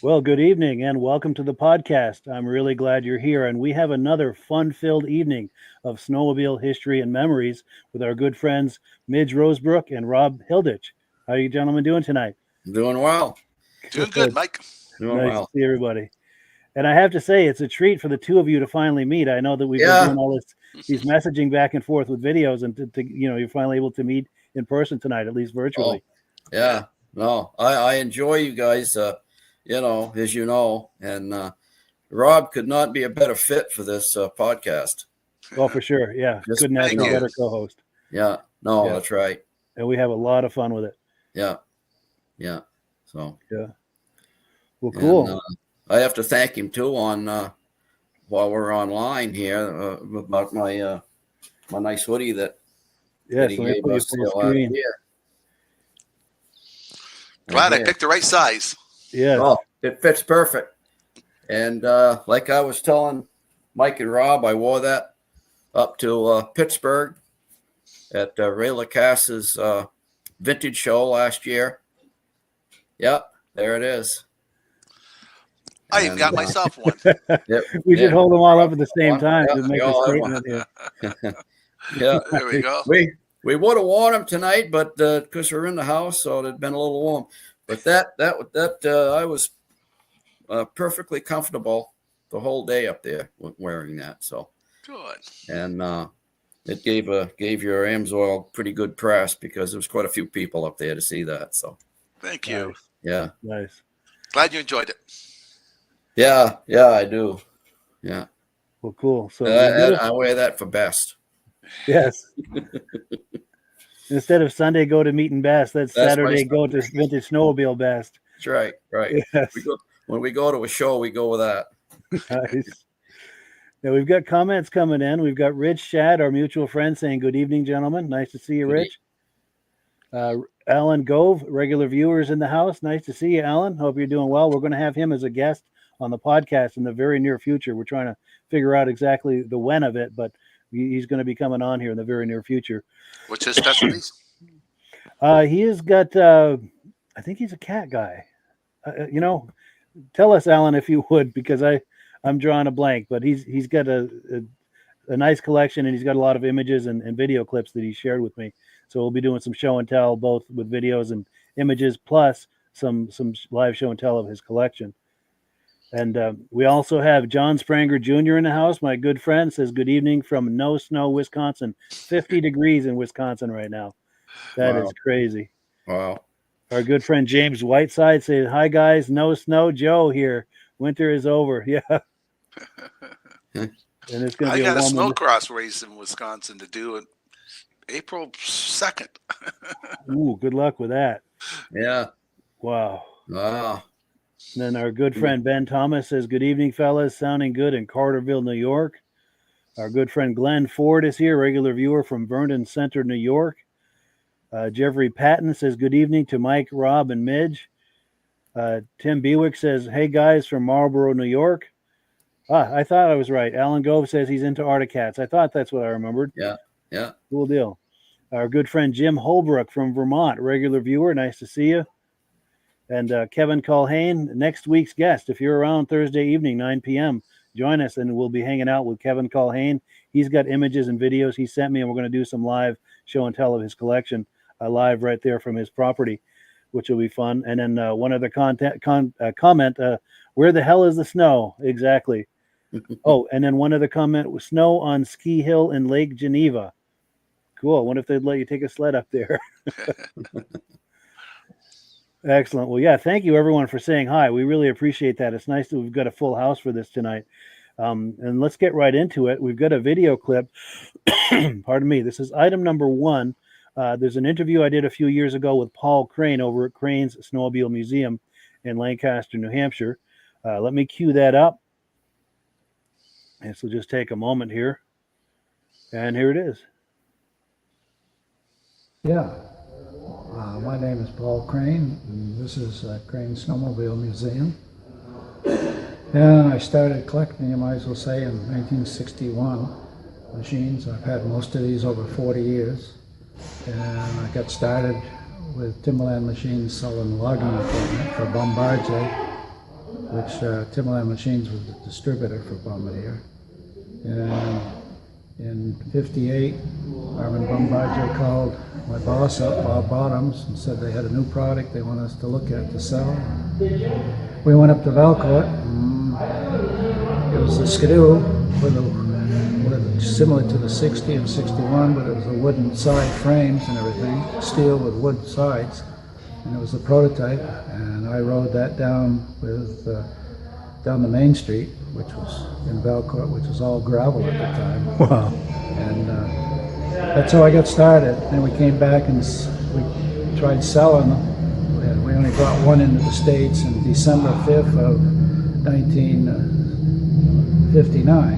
Well, good evening and welcome to the podcast. I'm really glad you're here, and we have another fun-filled evening of snowmobile history and memories with our good friends Midge Rosebrook and Rob Hilditch. How are you gentlemen doing tonight? Doing well. Doing good, Mike. Doing Nice well. to see everybody. And I have to say, it's a treat for the two of you to finally meet. I know that we've been doing all these messaging back and forth with videos, and you're finally able to meet in person tonight, at least virtually. Oh, yeah. No, I enjoy you guys. As you know, and Rob could not be a better fit for this podcast. Oh, for sure. Yeah. Couldn't ask for a better co-host. Yeah. No, yeah. That's right. And we have a lot of fun with it. Yeah. Yeah. So. Yeah. Well, cool. And, I have to thank him too on while we're online here about my my nice hoodie that he gave us here. Glad I picked the right size. Yeah. Oh, it fits perfect. And like I was telling Mike and Rob, I wore that up to Pittsburgh at Ray Lacaste's vintage show last year. Yep, there it is. I even got myself one. We should hold them all up at the same time to make a statement here. Yeah, there we go. We would have worn them tonight, but because we're in the house, so it'd been a little warm. But that I was perfectly comfortable the whole day up there wearing that. So good. And it gave your Amsoil pretty good press because there was quite a few people up there to see that. So thank you. Nice. Yeah. Nice. Glad you enjoyed it. Yeah, I do. Yeah. Well, cool. So I wear that for best. Yes. Instead of Sunday go to Meet and Best, that's Saturday go to Vintage Snowmobile Best. That's right. Right. Yes. When we go to a show, we go with that. Nice. Now we've got comments coming in. We've got Rich Shad, our mutual friend, saying, "Good evening, gentlemen. Nice to see you, Rich." Alan Gove, regular viewers in the house. Nice to see you, Alan. Hope you're doing well. We're going to have him as a guest on the podcast in the very near future. We're trying to figure out exactly the when of it, but he's going to be coming on here in the very near future. What's his specialties? He has got, I think he's a cat guy. Tell us, Alan, if you would, because I'm drawing a blank, but he's got a nice collection, and he's got a lot of images and video clips that he shared with me. So we'll be doing some show and tell, both with videos and images, plus some live show and tell of his collection. And we also have John Spranger Jr. in the house. My good friend says, "Good evening from No Snow, Wisconsin." 50 degrees in Wisconsin right now. That is crazy. Wow. Our good friend James Whiteside says, "Hi, guys. No snow. Joe here. Winter is over." Yeah. And it's going to be I got a snowcross race in Wisconsin to do it April 2nd. Ooh, good luck with that. Yeah. Wow. Wow. And then our good friend Ben Thomas says, "Good evening, fellas. Sounding good in Carterville, New York." Our good friend Glenn Ford is here, regular viewer from Vernon Center, New York. Jeffrey Patton says, "Good evening to Mike, Rob, and Midge." Tim Bewick says, "Hey, guys, from Marlboro, New York." I thought I was right. Alan Gove says he's into Articats. I thought that's what I remembered. Yeah. Cool deal. Our good friend Jim Holbrook from Vermont, regular viewer. Nice to see you. And Kevin Culhane, next week's guest. If you're around Thursday evening, 9 p.m., join us, and we'll be hanging out with Kevin Culhane. He's got images and videos he sent me, and we're going to do some live show and tell of his collection, live right there from his property, which will be fun. And then one other comment, where the hell is the snow? Exactly. Oh, and then one other comment was snow on Ski Hill in Lake Geneva. Cool. I wonder if they'd let you take a sled up there. Excellent. Well, yeah, thank you everyone for saying hi. We really appreciate that. It's nice that we've got a full house for this tonight. And let's get right into it. We've got a video clip. Pardon me. This is item number 1. There's an interview I did a few years ago with Paul Crane over at Crane's Snowmobile Museum in Lancaster, New Hampshire. Let me cue that up. And so just take a moment here. And here it is. Yeah. My name is Paul Crane, and this is Crane Snowmobile Museum. And I started collecting, you might as well say, in 1961 machines. I've had most of these over 40 years. And I got started with Timberland machines selling logging equipment for Bombardier. which Timberland Machines was the distributor for Bombardier. And in '58, Armin Bombardier called my boss up, Bob Bottoms, and said they had a new product they want us to look at to sell. We went up to Valcourt. It was a Skidoo similar to the 60 and 61, but it was a wooden side frames and everything, steel with wood sides. And it was a prototype, and I rode that down down the main street, which was in Valcourt, which was all gravel at the time. Wow. And that's how I got started. Then we came back and we tried selling them. We only brought one into the States in December 5th of 1959.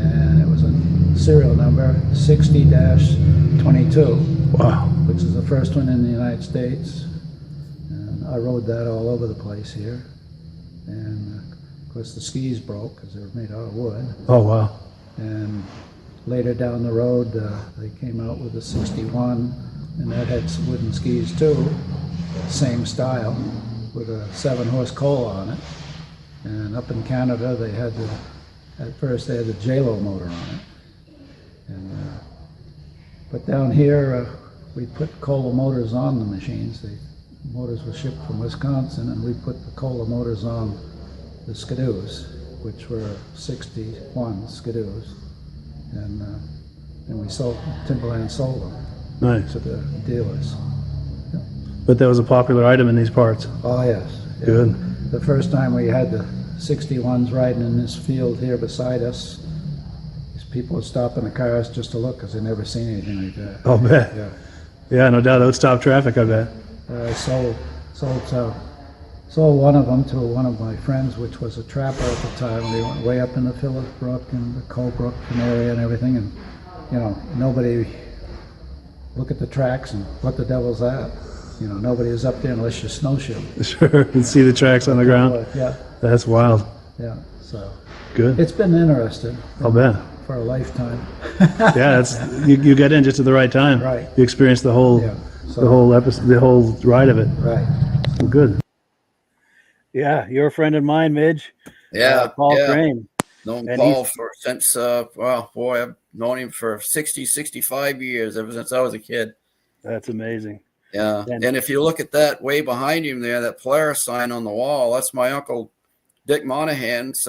And it was a serial number 60-22. Wow. Which is the first one in the United States. And I rode that all over the place here. And of course the skis broke because they were made out of wood. Oh, wow. And later down the road, they came out with a 61, and that had some wooden skis too, same style, with a 7-horse coal on it. And up in Canada, they had at first they had the J-Lo motor on it. And but down here, we put Kohler motors on the machines. The motors were shipped from Wisconsin, and we put the Kohler motors on the Skidoos, which were 61 Skidoos. And we Timberland sold them Nice. to the dealers. But that was a popular item in these parts. Oh, yes. Yeah. Good. The first time we had the 61s riding in this field here beside us, these people would stop in the cars just to look because they'd never seen anything like that. I'll bet. Yeah. Yeah, no doubt. That would stop traffic, I bet. I sold one of them to one of my friends, which was a trapper at the time. We went way up in the Phillips Brook and the Colebrook area and everything, and nobody look at the tracks and what the devil's that. Nobody is up there unless you snowshoe. Sure. And see the tracks on the ground. Yeah, That's wild. yeah. So Good. it's been interesting I'll bet. for a lifetime. Yeah, you got in just at the right time. Right. You experienced the whole Yeah. So, the whole episode, the whole ride of it. right. Good. Yeah, you're a friend of mine, Midge. Yeah, Paul yeah. Crane. Known And Paul since well, boy, I've known him for 60, 65 years, ever since I was a kid. That's amazing. Yeah, and if you look at that way behind him there, that Polaris sign on the wall, that's my uncle Dick Monahan's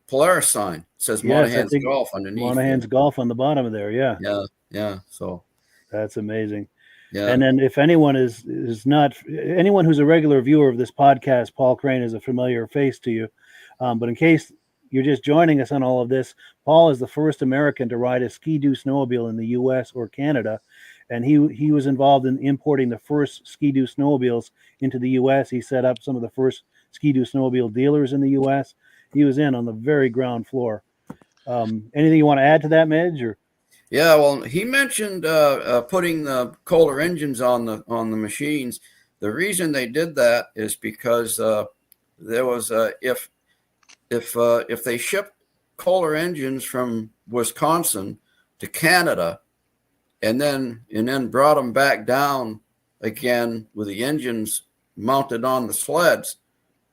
Polaris sign. It says Monahan's Golf underneath. Monahan's Golf on the bottom of there. Yeah. Yeah. So That's amazing. yeah. And then if anyone is not anyone who's a regular viewer of this podcast, Paul Crane is a familiar face to you. But in case you're just joining us on all of this, Paul is the first American to ride a Ski-Doo snowmobile in the U.S. or Canada. And he was involved in importing the first Ski-Doo snowmobiles into the U.S. He set up some of the first Ski-Doo snowmobile dealers in the U.S. He was in on the very ground floor. Anything you want to add to that, Midge? Or? Yeah, well, he mentioned putting the Kohler engines on the machines. The reason they did that is because there was if they shipped Kohler engines from Wisconsin to Canada and then brought them back down again with the engines mounted on the sleds,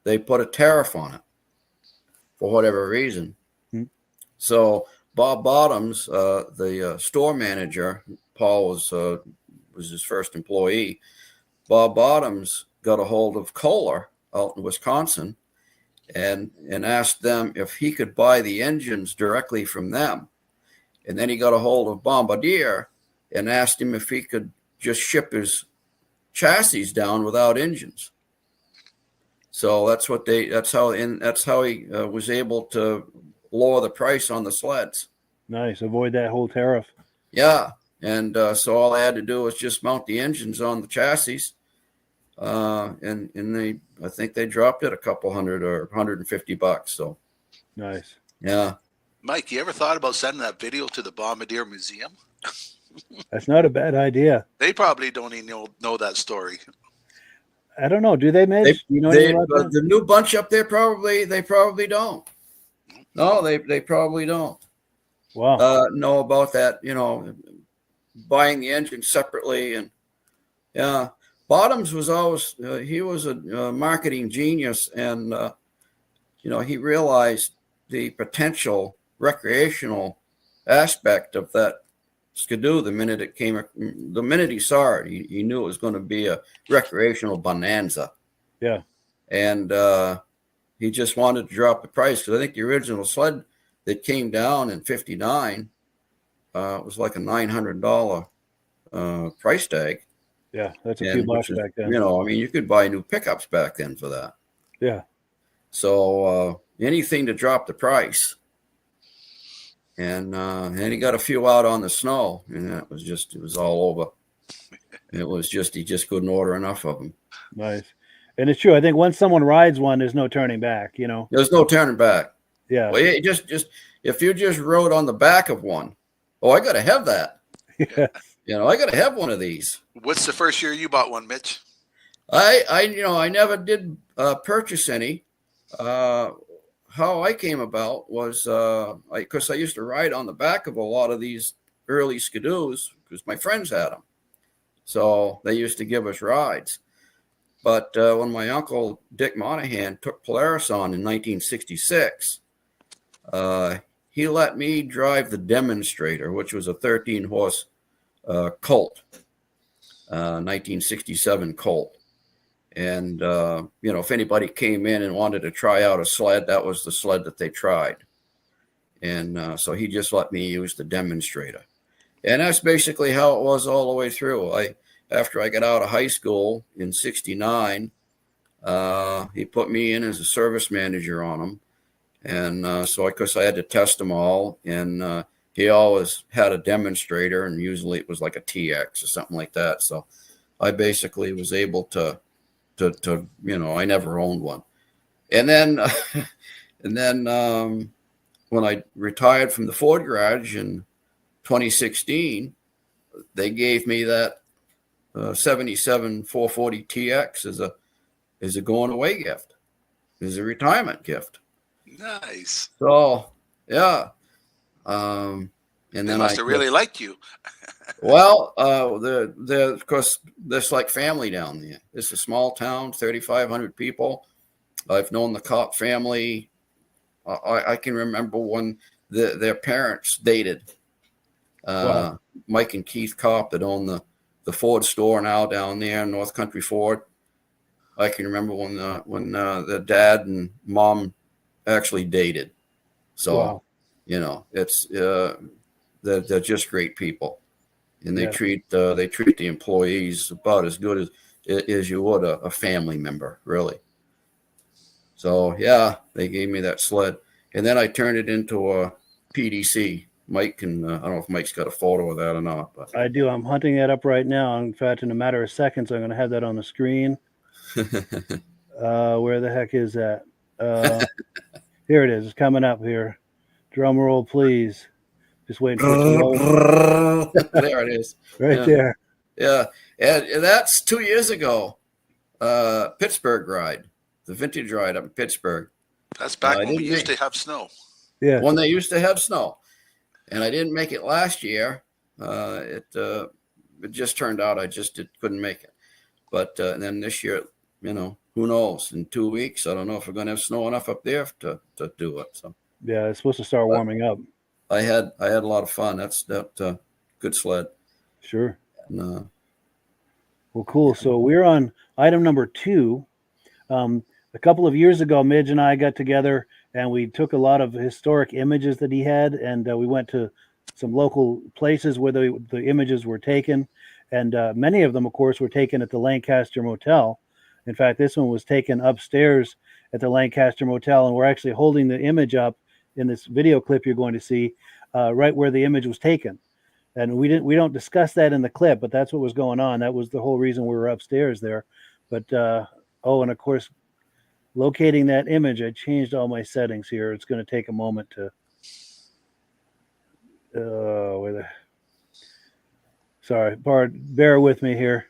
they put a tariff on it for whatever reason. Hmm. So Bob Bottoms, the store manager, Paul was his first employee. Bob Bottoms got a hold of Kohler out in Wisconsin and asked them if he could buy the engines directly from them. And then he got a hold of Bombardier and asked him if he could just ship his chassis down without engines. So that's how he was able to lower the price on the sleds. Nice. Avoid that whole tariff. Yeah. And so all I had to do was just mount the engines on the chassis. And I think they dropped it a couple hundred or $150. So Nice. yeah. Mike, you ever thought about sending that video to the Bombardier Museum? That's not a bad idea. They probably don't even know that story. I don't know. Do they, Midge? You know anything about that? The new bunch up there they probably don't. No, they probably don't. Wow. Know about that, buying the engine separately. And yeah, Bottoms was always, he was a marketing genius. And he realized the potential recreational aspect of that Skidoo the minute he saw it. He knew it was going to be a recreational bonanza. Yeah. And he just wanted to drop the price, because I think the original sled that came down in '59 was like a $900 price tag. Yeah, that's a few bucks back then. You could buy new pickups back then for that. Yeah. So anything to drop the price. And he got a few out on the snow, and it was all over. It was just, he just couldn't order enough of them. Nice. And it's true. I think once someone rides one, there's no turning back, There's no turning back. Yeah. Well, just if you just rode on the back of one, I got to have that. Yeah. I got to have one of these. What's the first year you bought one, Mitch? I never did purchase any. How I came about was because I used to ride on the back of a lot of these early Skidoos because my friends had them. So they used to give us rides. But when my uncle Dick Monahan took Polaris on in 1966, he let me drive the Demonstrator, which was a 13-horse Colt, 1967 Colt. And, if anybody came in and wanted to try out a sled, that was the sled that they tried. And so he just let me use the Demonstrator. And that's basically how it was all the way through. After I got out of high school in '69, he put me in as a service manager on them. And so I had to test them all. And he always had a Demonstrator, and usually it was like a TX or something like that. So I basically was able to I never owned one. And then when I retired from the Ford garage in 2016, they gave me that 77 440 TX as a going away gift, as a retirement gift. Nice. So yeah. And They then must have really liked you. Well, of course, there's like family down there. It's a small town, 3,500 people. I've known the Kopp family. I can remember when their parents dated. Wow. Mike and Keith Kopp that own the Ford store now down there, North Country Ford. I can remember when the dad and mom actually dated. So, Wow. it's they're just great people. And they Yeah. treat the employees about as good as you would a family member, really. So yeah, they gave me that sled, and then I turned it into a PDC. Mike can I don't know if Mike's got a photo of that or not, but I do. I'm hunting that up right now. In fact, in a matter of seconds, I'm going to have that on the screen. Where the heck is that? Here it is. It's coming up here. Drum roll, please. Just waiting for it to load. There it is. Right there. Yeah, and that's 2 years ago. Pittsburgh ride, the vintage ride up in Pittsburgh. That's back when we used to have snow. Yeah. When they used to have snow, and I didn't make it last year. It just turned out I just couldn't make it. But then this year, who knows? In 2 weeks, I don't know if we're going to have snow enough up there to do it. So Yeah, it's supposed to start warming up. I had a lot of fun. That's good sled. Sure. And, Well, cool. So we're on item number 2. A couple of years ago, Midge and I got together and we took a lot of historic images that he had, and we went to some local places where the images were taken. And many of them, of course, were taken at the Lancaster Motel. In fact, this one was taken upstairs at the Lancaster Motel, and we're actually holding the image up in this video clip you're going to see right where the image was taken. And we don't discuss that in the clip, but that's what was going on. That was the whole reason we were upstairs there. But and of course, locating that image, I changed all my settings here. It's going to take a moment to. Sorry, bear with me here.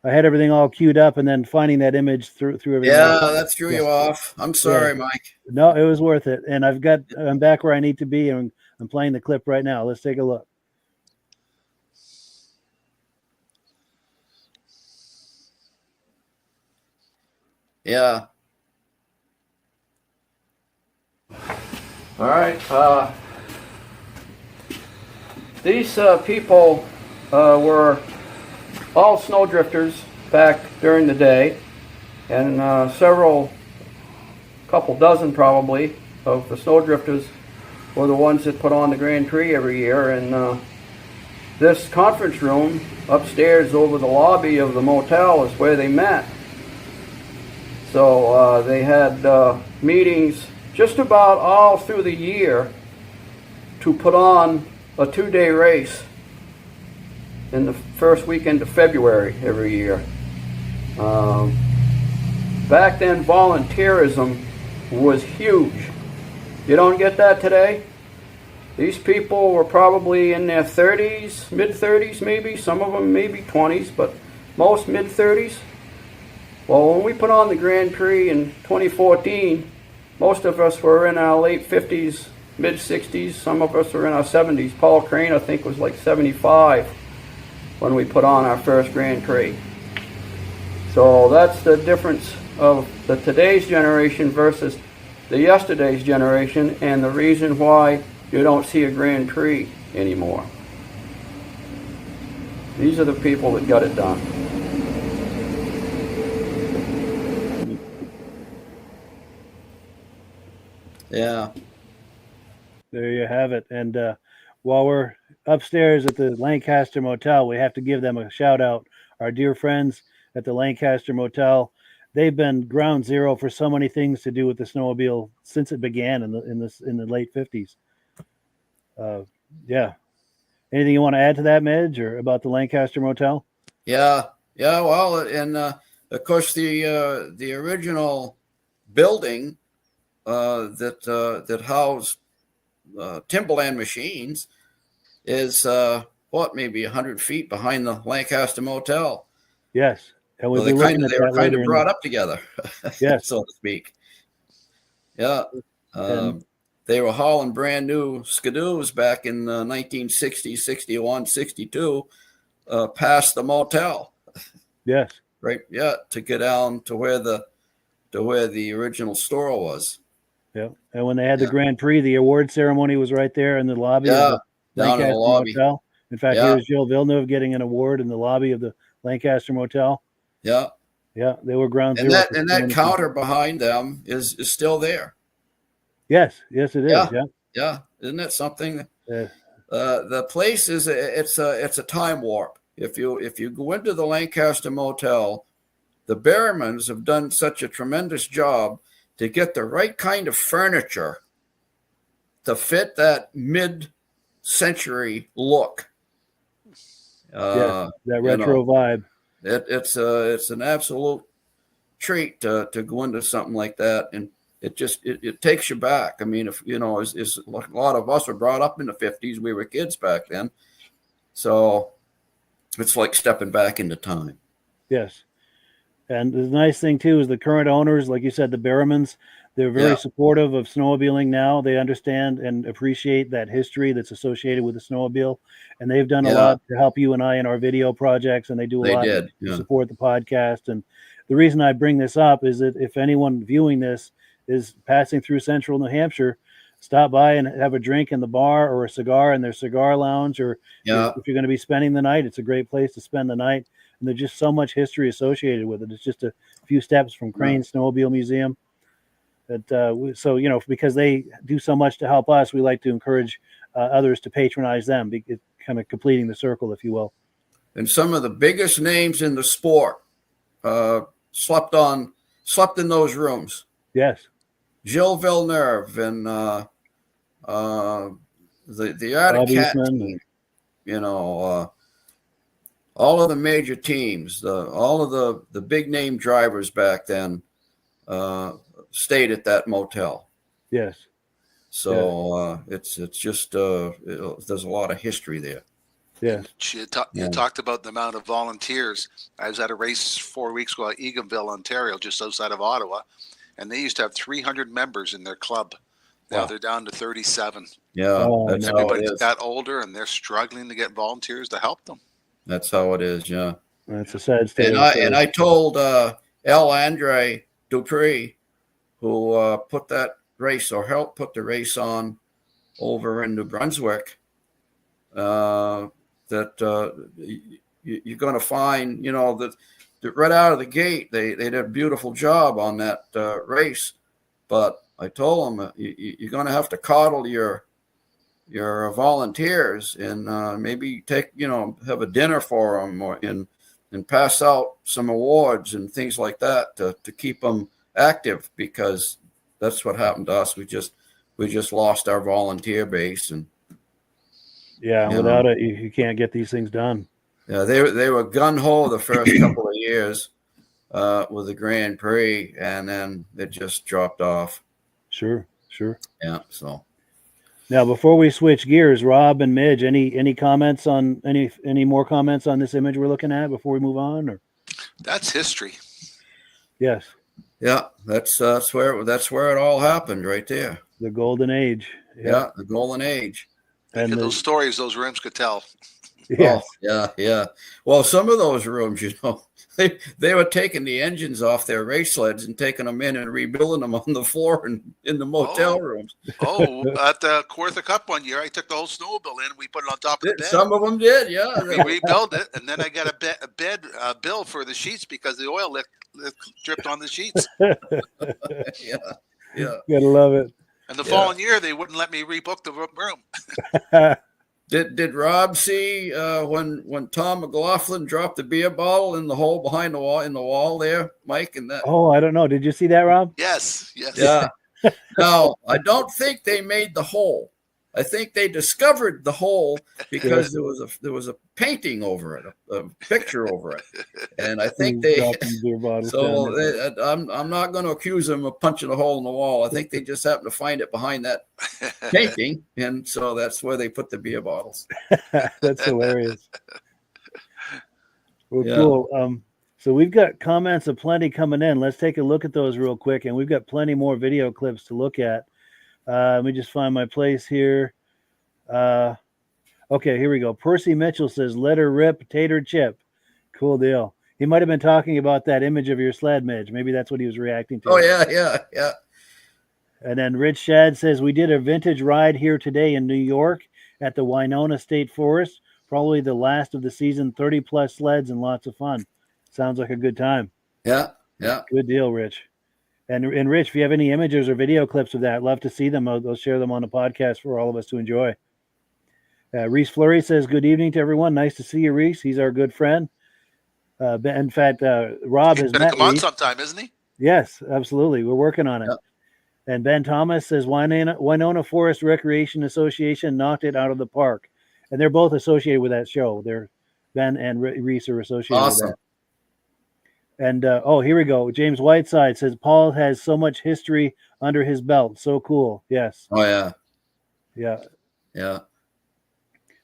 I had everything all queued up, and then finding that image through everything. Yeah, that threw you off. I'm sorry, Mike. No, it was worth it. And I'm back where I need to be, and I'm playing the clip right now. Let's take a look. Yeah. All right. These people were all snowdrifters back during the day, and couple dozen probably, of the snowdrifters were the ones that put on the Grand Prix every year. And this conference room upstairs over the lobby of the motel is where they met. So they had meetings just about all through the year to put on a 2-day race in the first weekend of February every year. Back then, volunteerism was huge. You don't get that today? These people were probably in their 30s, mid-30s maybe, some of them maybe 20s, but most mid-30s. Well, when we put on the Grand Prix in 2014, most of us were in our late 50s, mid-60s, some of us were in our 70s. Paul Crane, I think, was like 75 when we put on our first Grand Prix. So that's the difference of the today's generation versus the yesterday's generation, and the reason why you don't see a Grand Prix anymore. These are the people that got it done. Yeah. There you have it. And while we're upstairs at the Lancaster Motel, we have to give them a shout out. Our dear friends at the Lancaster Motel, they've been ground zero for so many things to do with the snowmobile since it began in the late 50s. Yeah. Anything you want to add to that, Midge, or about the Lancaster Motel? Yeah. Well, and of course the original building that housed Timberland machines is maybe 100 feet behind the Lancaster Motel. Yes. And well, they were kind of brought up together, yes, so to speak. Yeah. They were hauling brand new skidoos back in 1960, 61, 62, past the motel. Yes. Right. Yeah. To get down to where the original store was. Yeah. And when they had the Grand Prix, the award ceremony was right there in the lobby of the Lancaster Motel. In fact, here's Jill Villeneuve getting an award in the lobby of the Lancaster Motel. Yeah. Yeah. They were ground zero. And that counter behind them is still there. Yes. Yes, it is. Yeah. Yeah. Isn't that something? Yeah. The place is it's a time warp. If you go into the Lancaster Motel, the Berrymans have done such a tremendous job to get the right kind of furniture to fit that mid-century look. That retro vibe. It's an absolute treat to go into something like that, and it takes you back. I mean, if is a lot of us were brought up in the 50s. We were kids back then, so it's like stepping back into time. Yes. And the nice thing too is the current owners, like you said, the Berrymans, they're very supportive of snowmobiling now. They understand and appreciate that history that's associated with the snowmobile, and they've done a lot to help you and I in our video projects, and they do a lot to support the podcast. And the reason I bring this up is that if anyone viewing this is passing through central New Hampshire, stop by and have a drink in the bar or a cigar in their cigar lounge, or if you're going to be spending the night, it's a great place to spend the night. And there's just so much history associated with it. It's just a few steps from Crane Snowmobile Museum. That because they do so much to help us, we like to encourage others to patronize them, kind of completing the circle, if you will. And some of the biggest names in the sport slept in those rooms. Yes. Jill Villeneuve and the Arctic Cat team, all of the major teams, all of the big name drivers back then stayed at that motel. Yes. So it's just there's a lot of history there. Yes. You talked about the amount of volunteers. I was at a race 4 weeks ago at Eganville, Ontario, just outside of Ottawa, and they used to have 300 members in their club. Now they're down to 37. Yeah, everybody's got older, and they're struggling to get volunteers to help them. That's how it is. Yeah, that's a sad state. And I told L. Andre Dupree, who put that race or helped put the race on over in New Brunswick, that you're going to find, that right out of the gate, they did a beautiful job on that race. But I told them, you're going to have to coddle your volunteers and maybe have a dinner for them and pass out some awards and things like that to keep them active, because that's what happened to us. We just lost our volunteer base, and without it, you can't get these things done. Yeah, they were gun ho the first couple of years with the Grand Prix, and then it just dropped off. Sure. Yeah. So now, before we switch gears, Rob and Midge, any comments on any more comments on this image we're looking at before we move on? Or that's history. Yes. Yeah, that's where it all happened, right there. The golden age. Yeah, the golden age. And those stories those rooms could tell. Yes. Oh, yeah. Well, some of those rooms, they were taking the engines off their race sleds and taking them in and rebuilding them on the floor and in the motel rooms. At the Kawartha Cup one year, I took the whole snowmobile in. We put it on top of the bed. Some of them did, yeah. We rebuilt it, and then I got a bed bill for the sheets because the oil dripped on the sheets. Yeah. Gotta love it. And the following year, they wouldn't let me rebook the room. Did Rob see when Tom McLaughlin dropped the beer bottle in the hole behind the wall there, Mike? And that. Oh, I don't know. Did you see that, Rob? Yes. Yeah. Now, I don't think they made the hole. I think they discovered the hole because there was a painting over it, a picture over it, and I think I'm not going to accuse them of punching a hole in the wall. I think they just happened to find it behind that painting, and so that's where they put the beer bottles. That's hilarious. Well, cool. So we've got comments aplenty coming in. Let's take a look at those real quick, and we've got plenty more video clips to look at. Let me just find my place here. Okay, here we go. Percy Mitchell says, "Let her rip, tater chip." Cool deal. He might have been talking about that image of your sled, Midge. Maybe that's what he was reacting to. Oh, yeah. And then Rich Shad says, "We did a vintage ride here today in New York at the Winona State Forest. Probably the last of the season, 30-plus sleds and lots of fun. Sounds like a good time." Yeah. Good deal, Rich. And Rich, if you have any images or video clips of that, I'd love to see them. I'll share them on the podcast for all of us to enjoy. Reese Fleury says, "Good evening to everyone. Nice to see you, Reese. He's our good friend." In fact, Rob has met come on Reese sometime, isn't he? Yes, absolutely. We're working on it. Yep. And Ben Thomas says, Winona Forest Recreation Association knocked it out of the park. And they're both associated with that show. Ben and Reese are associated with that. And, here we go. James Whiteside says, "Paul has so much history under his belt. So cool." Yes. Oh, yeah. Yeah.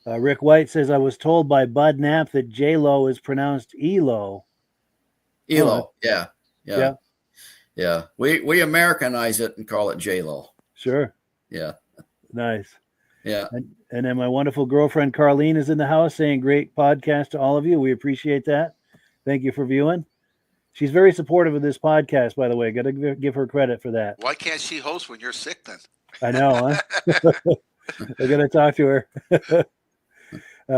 Rick White says, "I was told by Bud Knapp that J-Lo is pronounced Elo." Elo, yeah. We Americanize it and call it J-Lo. Sure. Yeah. Nice. Yeah. And then my wonderful girlfriend Carlene is in the house saying, "Great podcast to all of you. We appreciate that. Thank you for viewing." She's very supportive of this podcast, by the way. Got to give her credit for that. Why can't she host when you're sick then? I know, huh? I got to talk to her.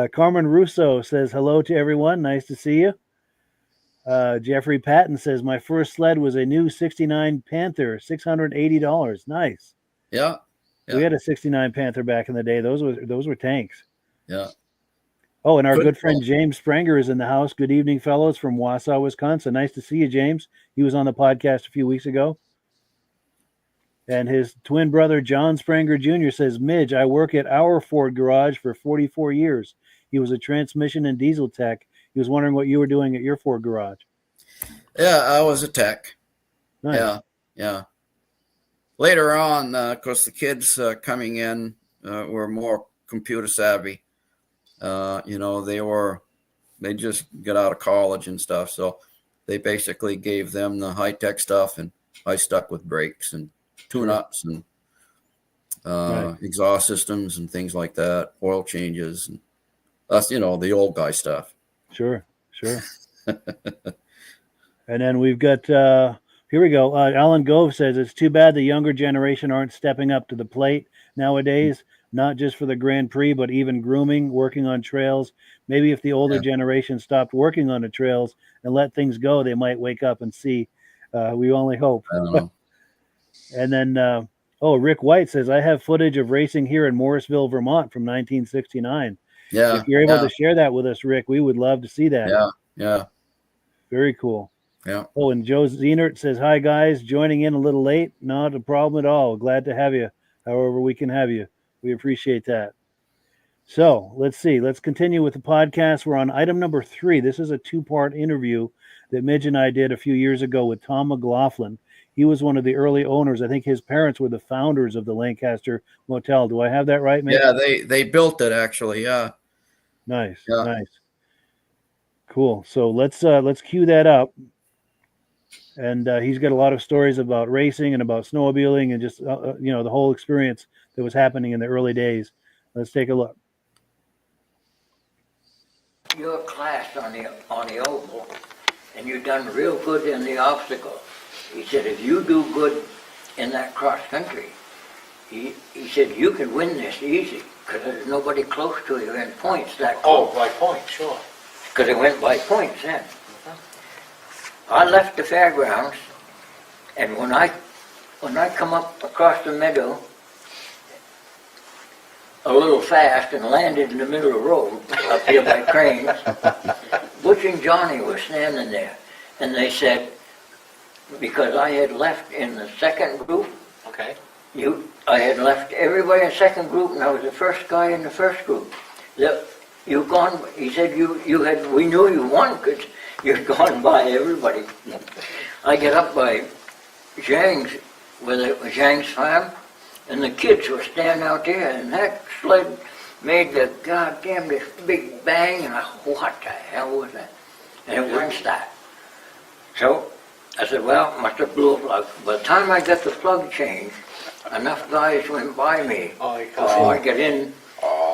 Carmen Russo says, "Hello to everyone. Nice to see you." Jeffrey Patton says, "My first sled was a new 69 Panther, $680. Nice. Yeah. We had a 69 Panther back in the day. Those were tanks. Yeah. Oh, and our good friend James Sprenger is in the house. Good evening, fellows, from Wausau, Wisconsin. Nice to see you, James. He was on the podcast a few weeks ago. And his twin brother, John Sprenger Jr., says, "Midge, I work at our Ford garage for 44 years. He was a transmission and diesel tech. He was wondering what you were doing at your Ford garage." Yeah, I was a tech. Nice. Yeah. Later on, of course, the kids coming in were more computer savvy. They just got out of college and stuff. So they basically gave them the high tech stuff, and I stuck with brakes and tune-ups and exhaust systems and things like that, oil changes, and that's, the old guy stuff. Sure. And then we've got Here we go. Alan Gove says it's too bad the younger generation aren't stepping up to the plate nowadays, not just for the Grand Prix, but even grooming, working on trails. Maybe if the older generation stopped working on the trails and let things go, they might wake up and see. We only hope. I don't know. And then, Rick White says, I have footage of racing here in Morrisville, Vermont from 1969. Yeah. If you're able to share that with us, Rick, we would love to see that. Yeah. Very cool. Yeah. Oh, and Joe Zenert says, hi, guys. Joining in a little late. Not a problem at all. Glad to have you. However we can have you. We appreciate that. So let's see. Let's continue with the podcast. We're on item number 3. This is a 2-part interview that Midge and I did a few years ago with Tom McLaughlin. He was one of the early owners. I think his parents were the founders of the Lancaster Motel. Do I have that right, Midge? Yeah, they built it actually. Yeah. Nice. Yeah. Nice. Cool. So let's cue that up. And he's got a lot of stories about racing and about snowmobiling and just the whole experience that was happening in the early days. Let's take a look. Your class on the oval, and you've done real good in the obstacle. He said, if you do good in that cross country, he said, you can win this easy because there's nobody close to you in points that close. Oh, by points, sure. Because it went by points then. I left the fairgrounds, and when I come up across the meadow a little fast and landed in the middle of the road up here by Cranes, Butch and Johnny were standing there, and they said, because I had left in the second group, Okay. I had left everybody in the second group, and I was the first guy in the first group. You've gone, he said, we knew you won because you'd gone by everybody. I get up by Zhang's, Zhang's farm, and the kids were standing out there, and that sled made the goddamn this big bang, and what the hell was that? And it wouldn't start. So I said, well, must have blew a plug. By the time I got the plug changed, enough guys went by me before I get in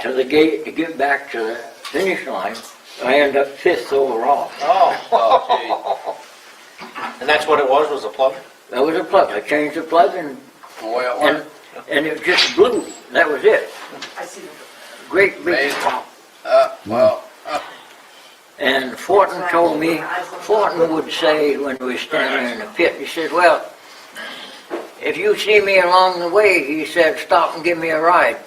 to the gate to get back to the finish line. I ended up 5th overall. Oh, geez. And that's what it was a plug? That was a plug. I changed the plug and it just blew. That was it. I see. Great big pop. Wow. And Fortin told me, Fortin would say when we were standing in the pit, he said, well, if you see me along the way, he said, stop and give me a ride.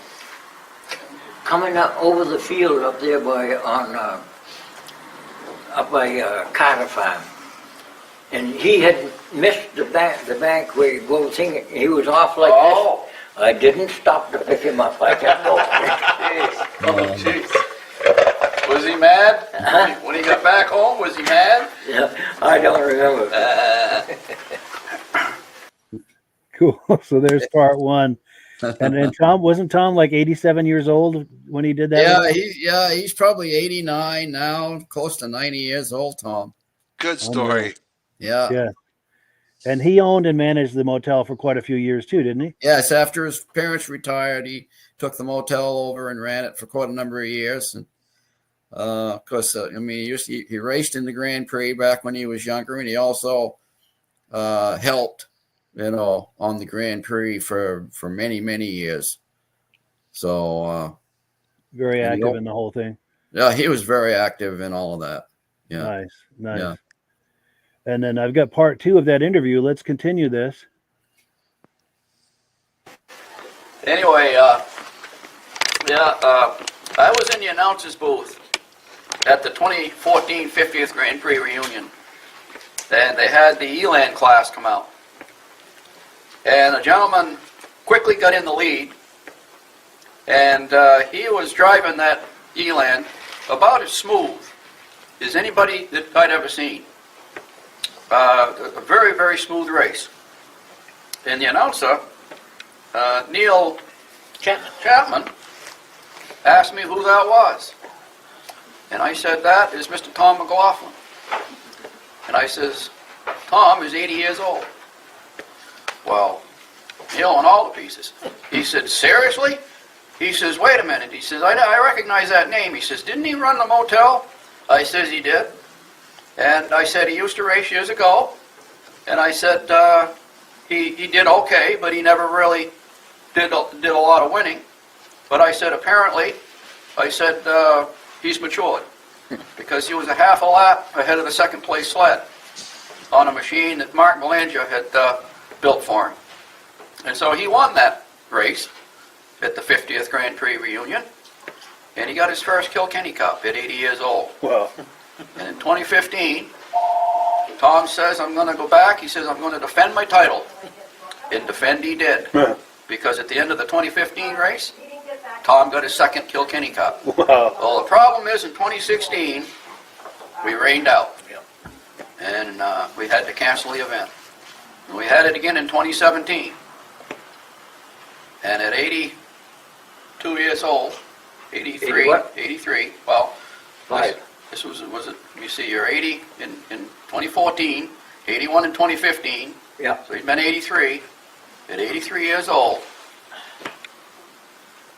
Coming up over the field up there up by Carter Farm. And he had missed the bank where you go thinking he was off like this. I didn't stop to pick him up. I kept going. Oh, jeez. Was he mad? Huh? When he got back home, was he mad? Yeah, I don't remember. Cool. So there's part 1. And then wasn't Tom like 87 years old when he did that? He's probably 89 now, close to 90 years old, Tom. Good story. Yeah. And he owned and managed the motel for quite a few years too, didn't he? Yes, after his parents retired, he took the motel over and ran it for quite a number of years. And of course, he raced in the Grand Prix back when he was younger, and he also helped, on the Grand Prix for many, many years. So very active in the whole thing. Yeah, he was very active in all of that. Yeah. Nice. Yeah. And then I've got part 2 of that interview. Let's continue this. Anyway, I was in the announcer's booth at the 2014 50th Grand Prix reunion, and they had the Elan class come out. And a gentleman quickly got in the lead, and he was driving that Elan about as smooth as anybody that I'd ever seen. A very, very smooth race. And the announcer, Neil Chapman, asked me who that was. And I said, that is Mr. Tom McLaughlin. And I says, Tom is 80 years old. Well, Neil and all the pieces. He said, seriously? He says, wait a minute. He says, I recognize that name. He says, didn't he run the motel? I says, he did. And I said, he used to race years ago. And I said, he did okay, but he never really did a lot of winning. But I said, apparently, he's matured because he was a half a lap ahead of the second place sled on a machine that Mark Belanger had built for him. And so he won that race at the 50th Grand Prix reunion, and he got his first Kilkenny Cup at 80 years old. Wow. And in 2015, Tom says, I'm going to go back. He says, I'm going to defend my title. And defend he did. Because at the end of the 2015 race, Tom got his second Kilkenny Cup. Wow. Well, the problem is in 2016, we rained out. And we had to cancel the event. And we had it again in 2017. And at 82 years old, 83, 80 what? 83, well, Five. this was it, let me see, you're 80 in 2014, 81 in 2015, Yeah. so he's been 83. At 83 years old,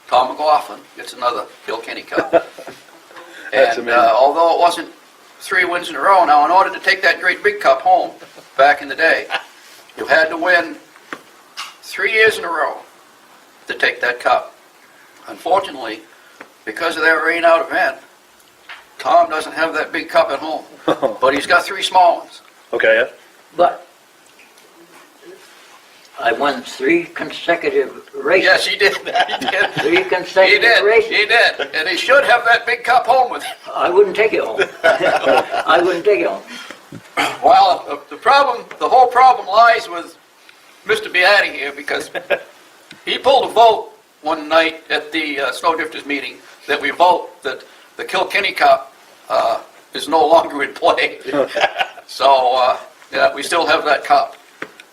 Tom McLaughlin gets another Kilkenny Cup. That's And amazing. although it wasn't 3 wins in a row, now in order to take that great big cup home back in the day, you had to win 3 years in a row to take that cup. Unfortunately, because of that rain out event, Tom doesn't have that big cup at home, but he's got 3 small ones. Okay. Yeah. But I won 3 consecutive races. Yes, he did. He did. 3 He consecutive did. races. He did. And he should have that big cup home with him. I wouldn't take it home. I wouldn't take it home. Well, the whole problem lies with Mr. Beatty here because he pulled a vote one night at the Snowdrifters meeting that we vote that the Kilkenny Cup is no longer in play. So, yeah, we still have that cup.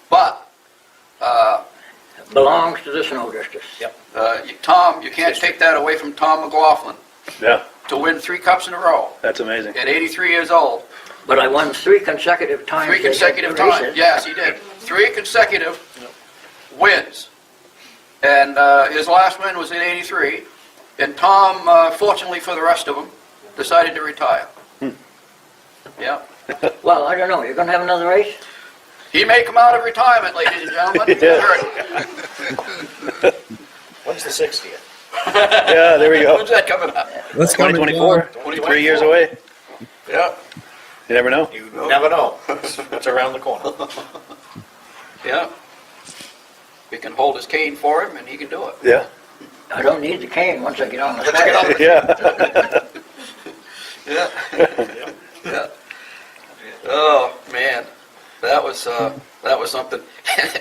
But, Belongs to the Snowdrifters. Yep. Tom, you can't take that away from Tom McLaughlin Yeah. to win 3 cups in a row That's amazing. at 83 years old. But I won 3 consecutive times. 3 consecutive times. Yes, he did. 3 consecutive wins. And his last win was in 83. And Tom, fortunately for the rest of them, decided to retire. Yeah. Well, I don't know. You're going to have another race? He may come out of retirement, ladies and gentlemen. Yeah. When's the 60th? Yeah. There we go. When's that coming up? Let's come 2024. 3 years away. Yeah. You never know. You never know. It's around the corner. Yeah. We can hold his cane for him and he can do it. Yeah. I don't need the cane once I get on the Once I get sled. on Yeah. Yeah. Yeah. Oh man, that was something.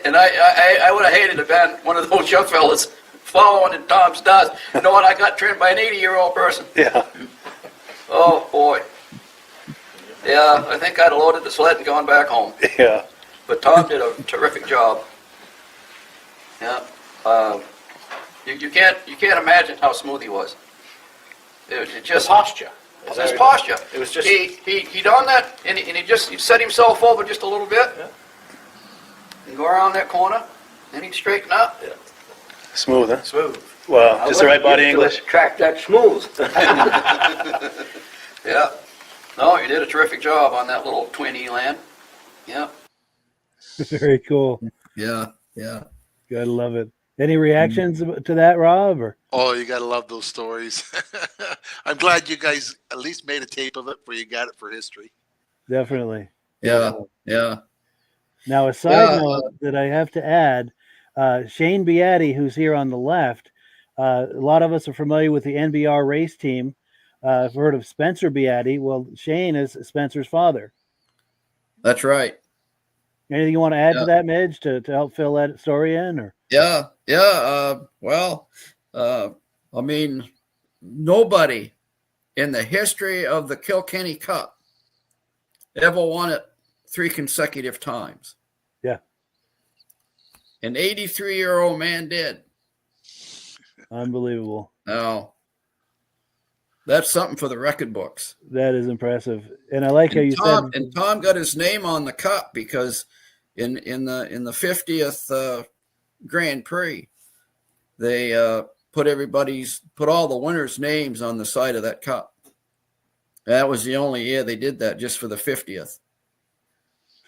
And I would have hated to have been one of those young fellas following in Tom's dust, knowing I got trimmed by an 80-year-old person. Yeah. Oh boy. Yeah, I think I'd have loaded the sled and gone back home. Yeah. But Tom did a terrific job. Yeah. You can't imagine how smooth he was. It The just posture. his posture. It was just. He done that and he set himself over just a little bit Yeah. and go around that corner, and he'd straighten up. Smooth, huh? Smooth. Wow. Just the right body English. Track that smooth. Yeah. No, he did a terrific job on that little twin eland. Yeah. Very cool. Yeah, yeah. Gotta love it. Any reactions to that, Rob? Or Oh, you got to love those stories. I'm glad you guys at least made a tape of it where you got it for history. definitely. Yeah, yeah. Now, a side note that I have to add, Shane Beatty, who's here on the left, a lot of us are familiar with the NBR race team. I've heard of Spencer Beatty. Well, Shane is Spencer's father. That's right. Anything you want to add Yeah. to that, Midge, to help fill that story in? Or Yeah, yeah. I mean, nobody in the history of the Kilkenny Cup ever won it 3 consecutive times. Yeah. An 83-year-old man did. unbelievable. Now, that's something for the record books. That is impressive. And I like how you said. And Tom got his name on the cup because in the 50th Grand Prix, they put all the winners' names on the side of that cup. That was the only year they did that, just for the 50th.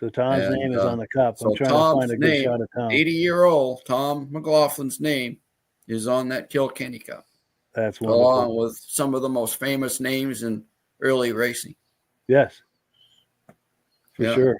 So Tom's And, name is on the cup. so I'm trying Tom's to find a good name, shot of Tom. 80-year-old Tom McLaughlin's name is on that Kilkenny Cup, That's wonderful. along with some of the most famous names in early racing. Yes, for Yeah. sure.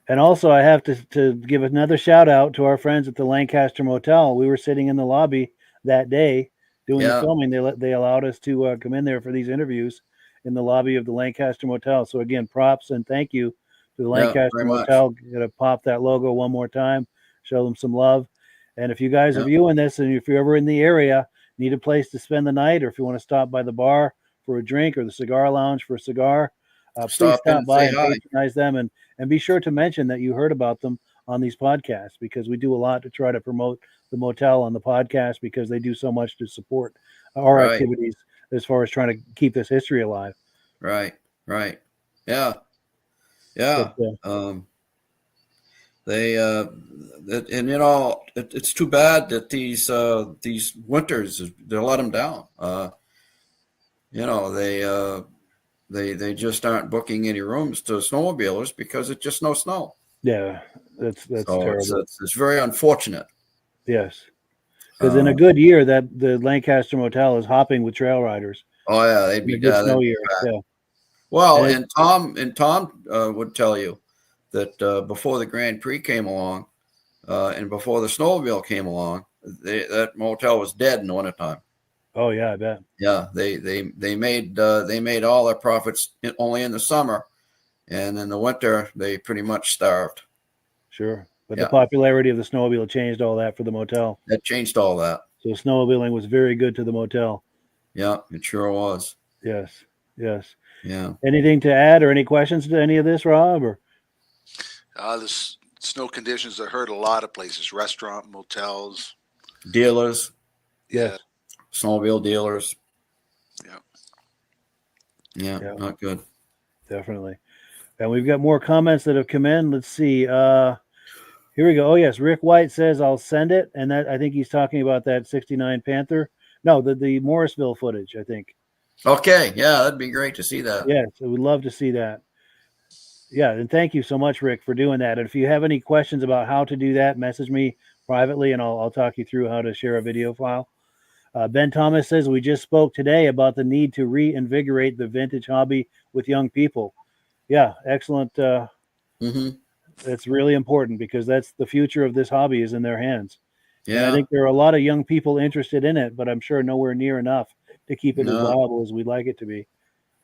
And also, I have to give another shout out to our friends at the Lancaster Motel. We were sitting in the lobby that day doing the Yeah. filming. They allowed us to come in there for these interviews in the lobby of the Lancaster Motel. So again, props and thank you to the Yeah, Lancaster very much. Motel. Gonna pop that logo one more time, show them some love. And if you guys are Yeah. viewing this, and if you're ever in the area, need a place to spend the night, or if you want to stop by the bar for a drink or the cigar lounge for a cigar, please Stop in stop and by say and hi. patronize them, and be sure to mention that you heard about them on these podcasts, because we do a lot to try to promote the motel on the podcast, because they do so much to support our Right. activities as far as trying to keep this history alive. Right. Yeah. But, It's too bad that these winters, they let them down. They just aren't booking any rooms to snowmobilers because it's just no snow. yeah, that's So terrible. it's very unfortunate. Yes, because in a good year, that the Lancaster Motel is hopping with trail riders. Oh yeah, they'd In be a good they'd snow be year. bad. Yeah. Well, And and Tom would tell you that before the Grand Prix came along, and before the snowmobile came along, that motel was dead in the wintertime. Oh yeah, I bet. Yeah, they made all their profits only in the summer, and in the winter they pretty much starved. Sure. But Yeah. the popularity of the snowmobile changed all that for the motel. That changed all that. So snowmobiling was very good to the motel. Yeah, it sure was. Yes. Yes. Yeah. Anything to add or any questions to any of this, Rob? Or The snow conditions that hurt a lot of places, restaurant, motels. Dealers, yes. snowmobile dealers. Yeah. Yeah, not good. Definitely. And we've got more comments that have come in. Let's see. Here we go. Oh yes, Rick White says I'll send it, and that I think he's talking about that '69 Panther. No, the Morrisville footage, I think. Okay, yeah, that'd be great to see that. Yes, I would love to see that. Yeah, and thank you so much, Rick, for doing that. And if you have any questions about how to do that, message me privately, and I'll talk you through how to share a video file. Ben Thomas says we just spoke today about the need to reinvigorate the vintage hobby with young people. Yeah, excellent. That's really important, because that's the future of this hobby is in their hands. Yeah, And I think there are a lot of young people interested in it, but I'm sure nowhere near enough to keep it as viable as we'd like it to be.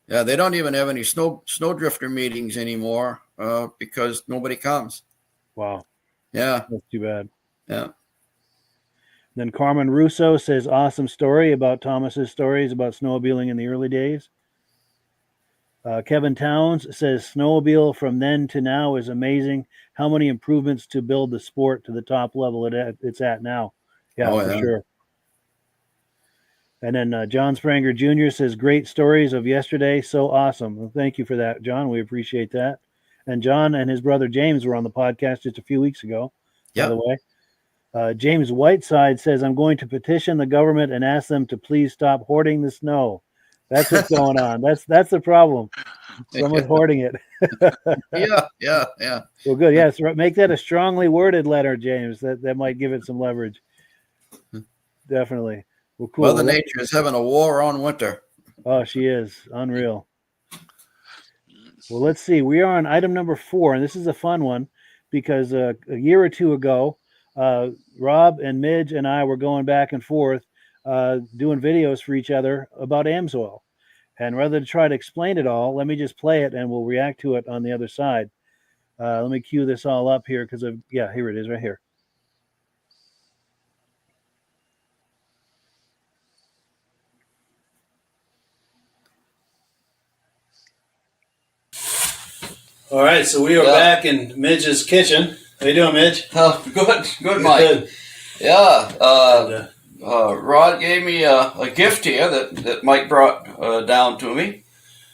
Yeah, they don't even have any snowdrifter meetings anymore because nobody comes. Wow. Yeah, That's too bad. yeah. Then Carmen Russo says, awesome story about Thomas's stories about snowmobiling in the early days. Kevin Towns says, snowmobile from then to now is amazing. How many improvements to build the sport to the top level it's at now? Yeah, for sure. And then John Spranger Jr. says, great stories of yesterday. So awesome. Well, thank you for that, John. We appreciate that. And John and his brother James were on the podcast just a few weeks ago, by the way. James Whiteside says, I'm going to petition the government and ask them to please stop hoarding the snow. That's what's going on. That's the problem. Someone's hoarding it. Yeah. Well, good. Yes, make that a strongly worded letter, James. That might give it some leverage. Definitely. Well, cool. Mother Nature is having a war on winter. Oh, she is. Unreal. Well, let's see. We are on item number 4, and this is a fun one because a year or two ago, Rob and Midge and I were going back and forth doing videos for each other about Amsoil. And rather than try to explain it all, let me just play it and we'll react to it on the other side. Let me cue this all up here because here it is right here. All right, so we are back in Midge's kitchen. How you doing, Midge? Good, Mike. Good. Yeah, Rod gave me a gift here that Mike brought down to me,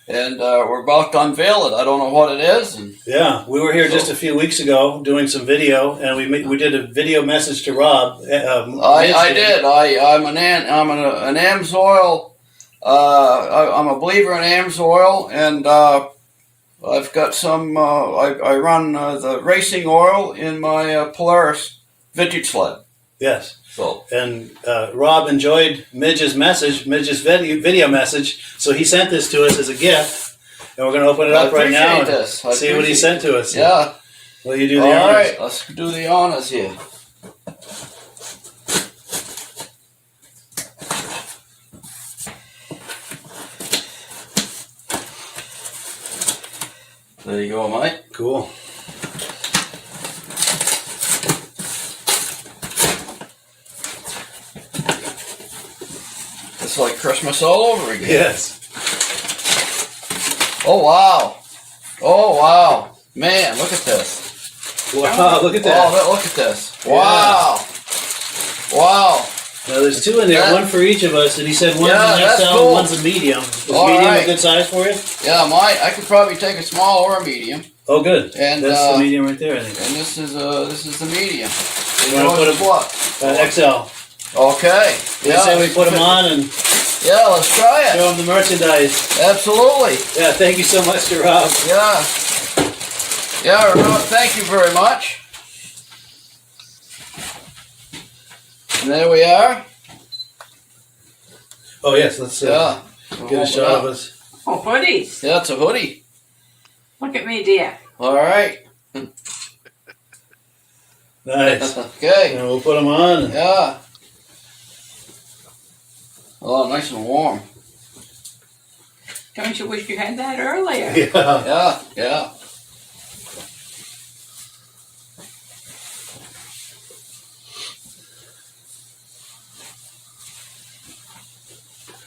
and we're about to unveil it. I don't know what it is. Yeah, we were here just a few weeks ago doing some video, and we did a video message to Rob. I did. I'm an Amsoil. I'm a believer in Amsoil, and I've got some. I run the racing oil in my Polaris vintage sled. Yes. So And Rob enjoyed Midge's video message, so he sent this to us as a gift, and we're going to open it up right now and see what he sent to us. Yeah. Will you do the All honors? right, let's do the honors here. There you go, Mike. Cool. It's like Christmas all over again. Yes. Oh, wow. Oh, wow. Man, look at this. Wow, look at that. Oh, look at this. Wow. Wow. Now there's two in there, one for each of us, and he said one's an that's XL cool. and one's a medium. Is All medium right. a good size for you? Yeah, I could probably take a small or a medium. Oh, good. And, that's the medium right there, I think. And this is the medium. You wanna put Yours is what? XL. Okay. Yeah, say we put them on and Yeah, let's try it. show them the merchandise. Absolutely. Yeah, thank you so much to Rob. Yeah. Yeah, Rob, thank you very much. And there we are. Oh, yes, let's Yeah. get a shot of us. Oh, hoodies. Yeah, it's a hoodie. Look at me, dear. All right. Nice. Okay. And we'll put them on. Yeah. Oh, nice and warm. Don't you wish you had that earlier? Yeah. Yeah, yeah.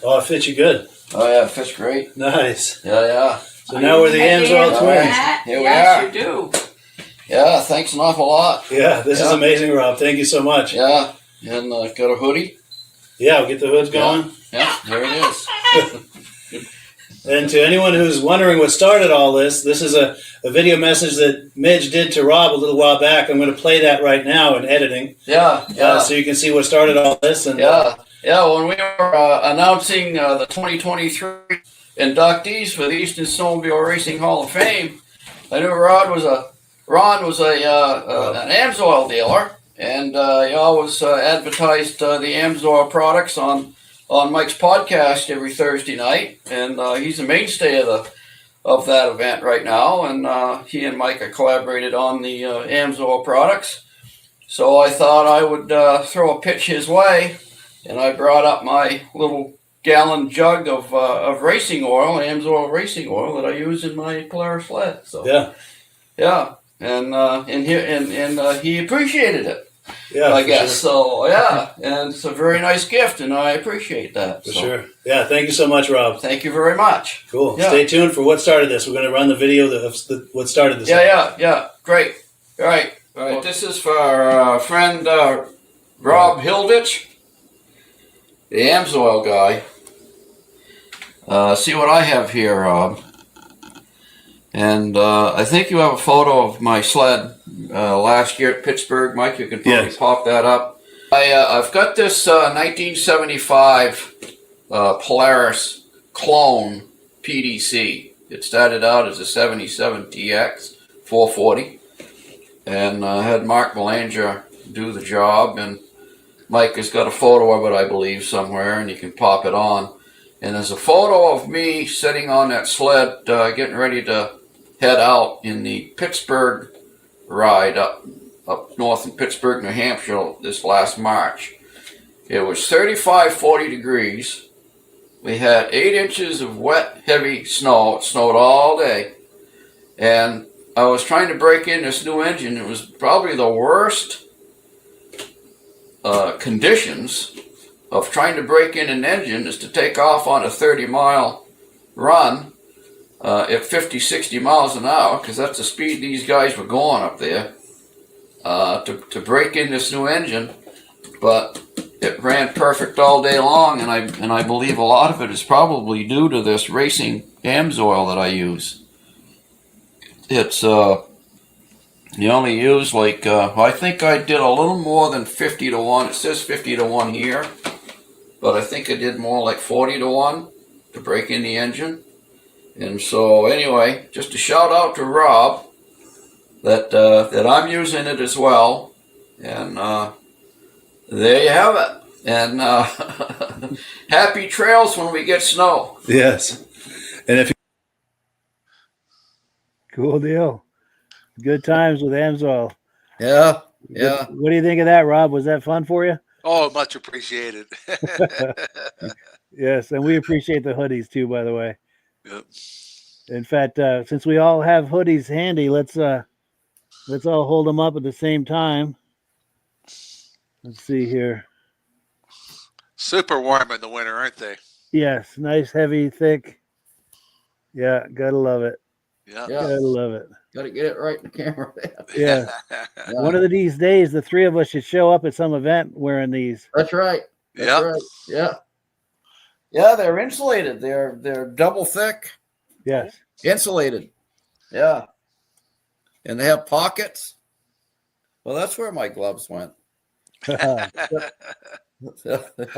Oh, it fits you good. Oh, yeah, it fits great. Nice. Yeah, yeah. So now we're the Amsoil twins. Here we yes, are. you do. Yeah, thanks an awful lot. Yeah, this is Yeah. amazing, Rob. Thank you so much. Yeah. And got a hoodie. Yeah, we'll get the hoods going. Yeah, there it is. And to anyone who's wondering what started all this, this is a video message that Midge did to Rob a little while back. I'm going to play that right now in editing. Yeah, yeah. So you can see what started all this. And Yeah, yeah. When we were announcing the 2023 inductees for the Eastern Snowmobile Racing Hall of Fame, I knew Ron was an Amsoil dealer, and he always advertised the Amsoil products on Mike's podcast every Thursday night, and he's a mainstay of that event right now. And he and Mike have collaborated on the Amsoil products. So I thought I would throw a pitch his way, and I brought up my little gallon jug of racing oil, Amsoil racing oil that I use in my Polaris sled. So yeah, and he appreciated it. Yeah, I guess sure. so. Yeah, and it's a very nice gift, and I appreciate that. For sure. Yeah, thank you so much, Rob. Thank you very much. Cool. Yeah. Stay tuned for what started this. We're going to run the video of what started this. Yeah. Great. All right. This is for our friend Rob Hilditch, the Amsoil guy. See what I have here, Rob. And I think you have a photo of my sled last year at Pittsburgh. Mike, you can probably pop that up. I've got this 1975 Polaris clone PDC. It started out as a 77 TX 440. And I had Mark Belanger do the job. And Mike has got a photo of it, I believe, somewhere. And you can pop it on. And there's a photo of me sitting on that sled getting ready to head out in the Pittsburgh ride up north in Pittsburgh, New Hampshire this last March. It was 35, 40 degrees. We had 8 inches of wet, heavy snow. It snowed all day. And I was trying to break in this new engine. It was probably the worst conditions of trying to break in an engine is to take off on a 30-mile run at 50, 60 miles an hour, because that's the speed these guys were going up there, to break in this new engine. But it ran perfect all day long, and I believe a lot of it is probably due to this racing Amsoil that I use. It's you only use like I think I did a little more than 50 to 1. It says 50 to 1 here, but I think I did more like 40 to 1 to break in the engine. And so anyway, just a shout out to Rob that I'm using it as well. And there you have it. And happy trails when we get snow. Yes. And if Cool deal. Good times with Amsoil. Yeah. Yeah. What do you think of that, Rob? Was that fun for you? Oh, much appreciated. Yes, and we appreciate the hoodies too, by the way. Yep. In fact, since we all have hoodies handy, let's all hold them up at the same time. Let's see here. Super warm in the winter, aren't they? Yes, nice, heavy, thick. Yeah, gotta love it. Yeah. Yeah. Gotta love it. Got to get it right in the camera. Yeah. One of these days, the three of us should show up at some event wearing these. That's right. That's Yeah. right. Yeah. Yeah, they're insulated. They're double thick, Yes. insulated. Yeah. And they have pockets. Well, that's where my gloves went. Oh,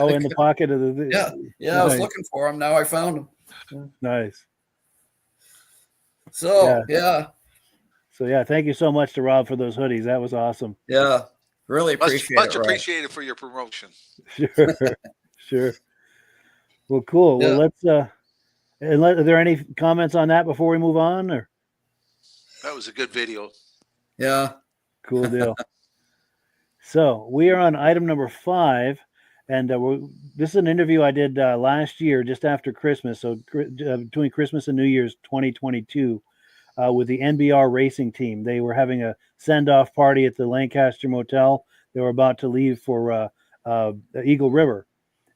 in the pocket of the. Yeah. Yeah, I was Nice. looking for them. Now I found them. Nice. So, yeah. So yeah, thank you so much to Rob for those hoodies. That was awesome. Yeah. Really Much, appreciate much it. Rob. appreciated for your promotion. Sure. Sure. Well, cool. Yeah. Well, let's are there any comments on that before we move on, or That was a good video. Yeah. cool deal? So we are on item number 5, and this is an interview I did last year, just after Christmas. So between Christmas and New Year's 2022, with the NBR racing team. They were having a send-off party at the Lancaster Motel. They were about to leave for Eagle River.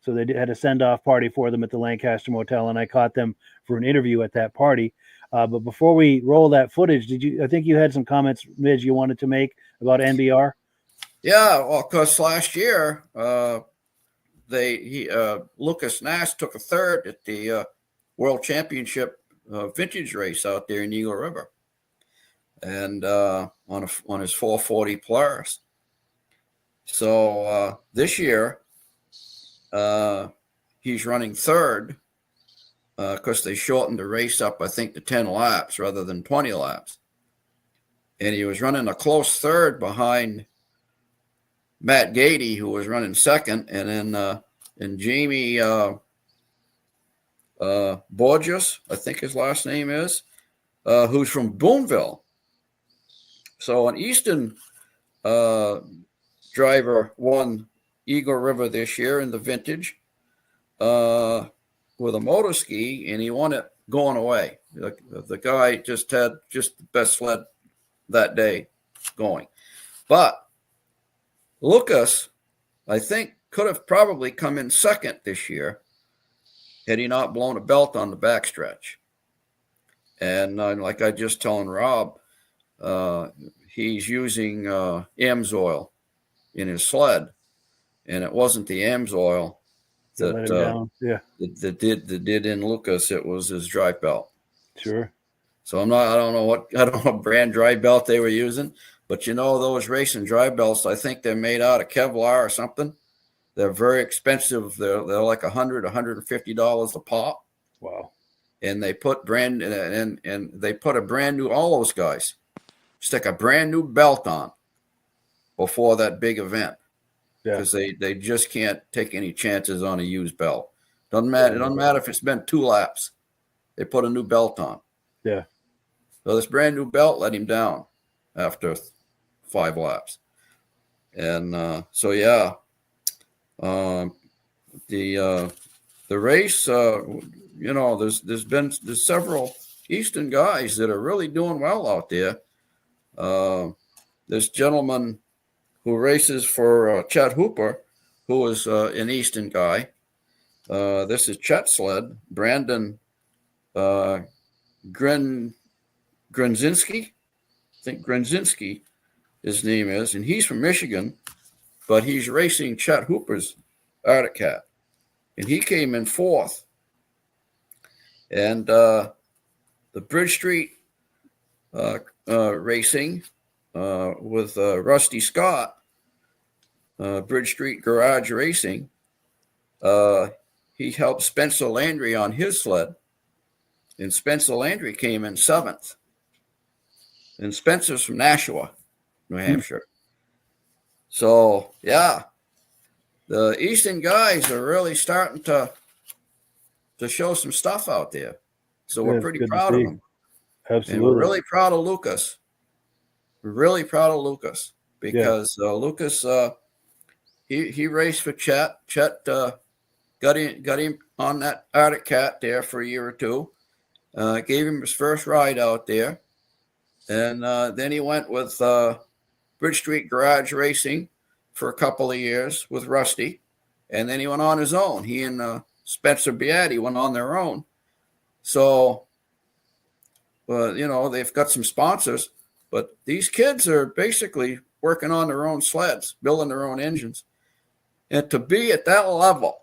So they had a send-off party for them at the Lancaster Motel, and I caught them for an interview at that party. But before we roll that footage, I think you had some comments, Midge, you wanted to make about NBR? Yeah. Well, because last year, Lucas Nass took a third at the World Championship vintage race out there in Eagle River, and on his 440 Polaris. So this year, he's running third because they shortened the race up, I think, to 10 laps rather than 20 laps. And he was running a close third behind Matt Gady, who was running second, and then Jamie Borges, I think his last name is, who's from Boonville. So an Easton driver won Eagle River this year in the vintage with a motor ski, and he won it going away. The guy just had the best sled that day going. But Lucas, I think, could have probably come in second this year had he not blown a belt on the backstretch. And like I just telling Rob, he's using Amsoil in his sled, and it wasn't the Amsoil that did in Lucas. It was his dry belt. Sure. So I don't know what brand dry belt they were using, but those racing dry belts, I think they're made out of Kevlar or something. They're very expensive. They're like $150 a pop. Wow. And they put they put a brand new, all those guys stick a brand new belt on before that big event. Because they just can't take any chances on a used belt. Doesn't matter. It doesn't matter if it's been 2 laps. They put a new belt on. Yeah. So this brand new belt let him down after 5 laps. And so yeah, the race, there's several Easton guys that are really doing well out there. This gentleman who races for Chet Hooper, who is an Easton guy. This is Chet's sled, Brandon Grenzinski. I think Grenzinski, his name is, and he's from Michigan, but he's racing Chet Hooper's Arctic Cat, and he came in 4th. And the Bridge Street racing with Rusty Scott, Bridge Street Garage Racing. He helped Spencer Landry on his sled. and Spencer Landry came in 7th. And Spencer's from Nashua, New Hampshire. So, yeah, the Eastern guys are really starting to show some stuff out there. So we're pretty proud of them. Absolutely. And we're really proud of Lucas. We're really proud of Lucas because Lucas, he raced for Chet. Chet got him on that Arctic Cat there for a year or two. Gave him his first ride out there. And then he went with Bridge Street Garage Racing for a couple of years with Rusty. And then he went on his own. He and Spencer Beatty went on their own. So, they've got some sponsors. But these kids are basically working on their own sleds, building their own engines. And to be at that level,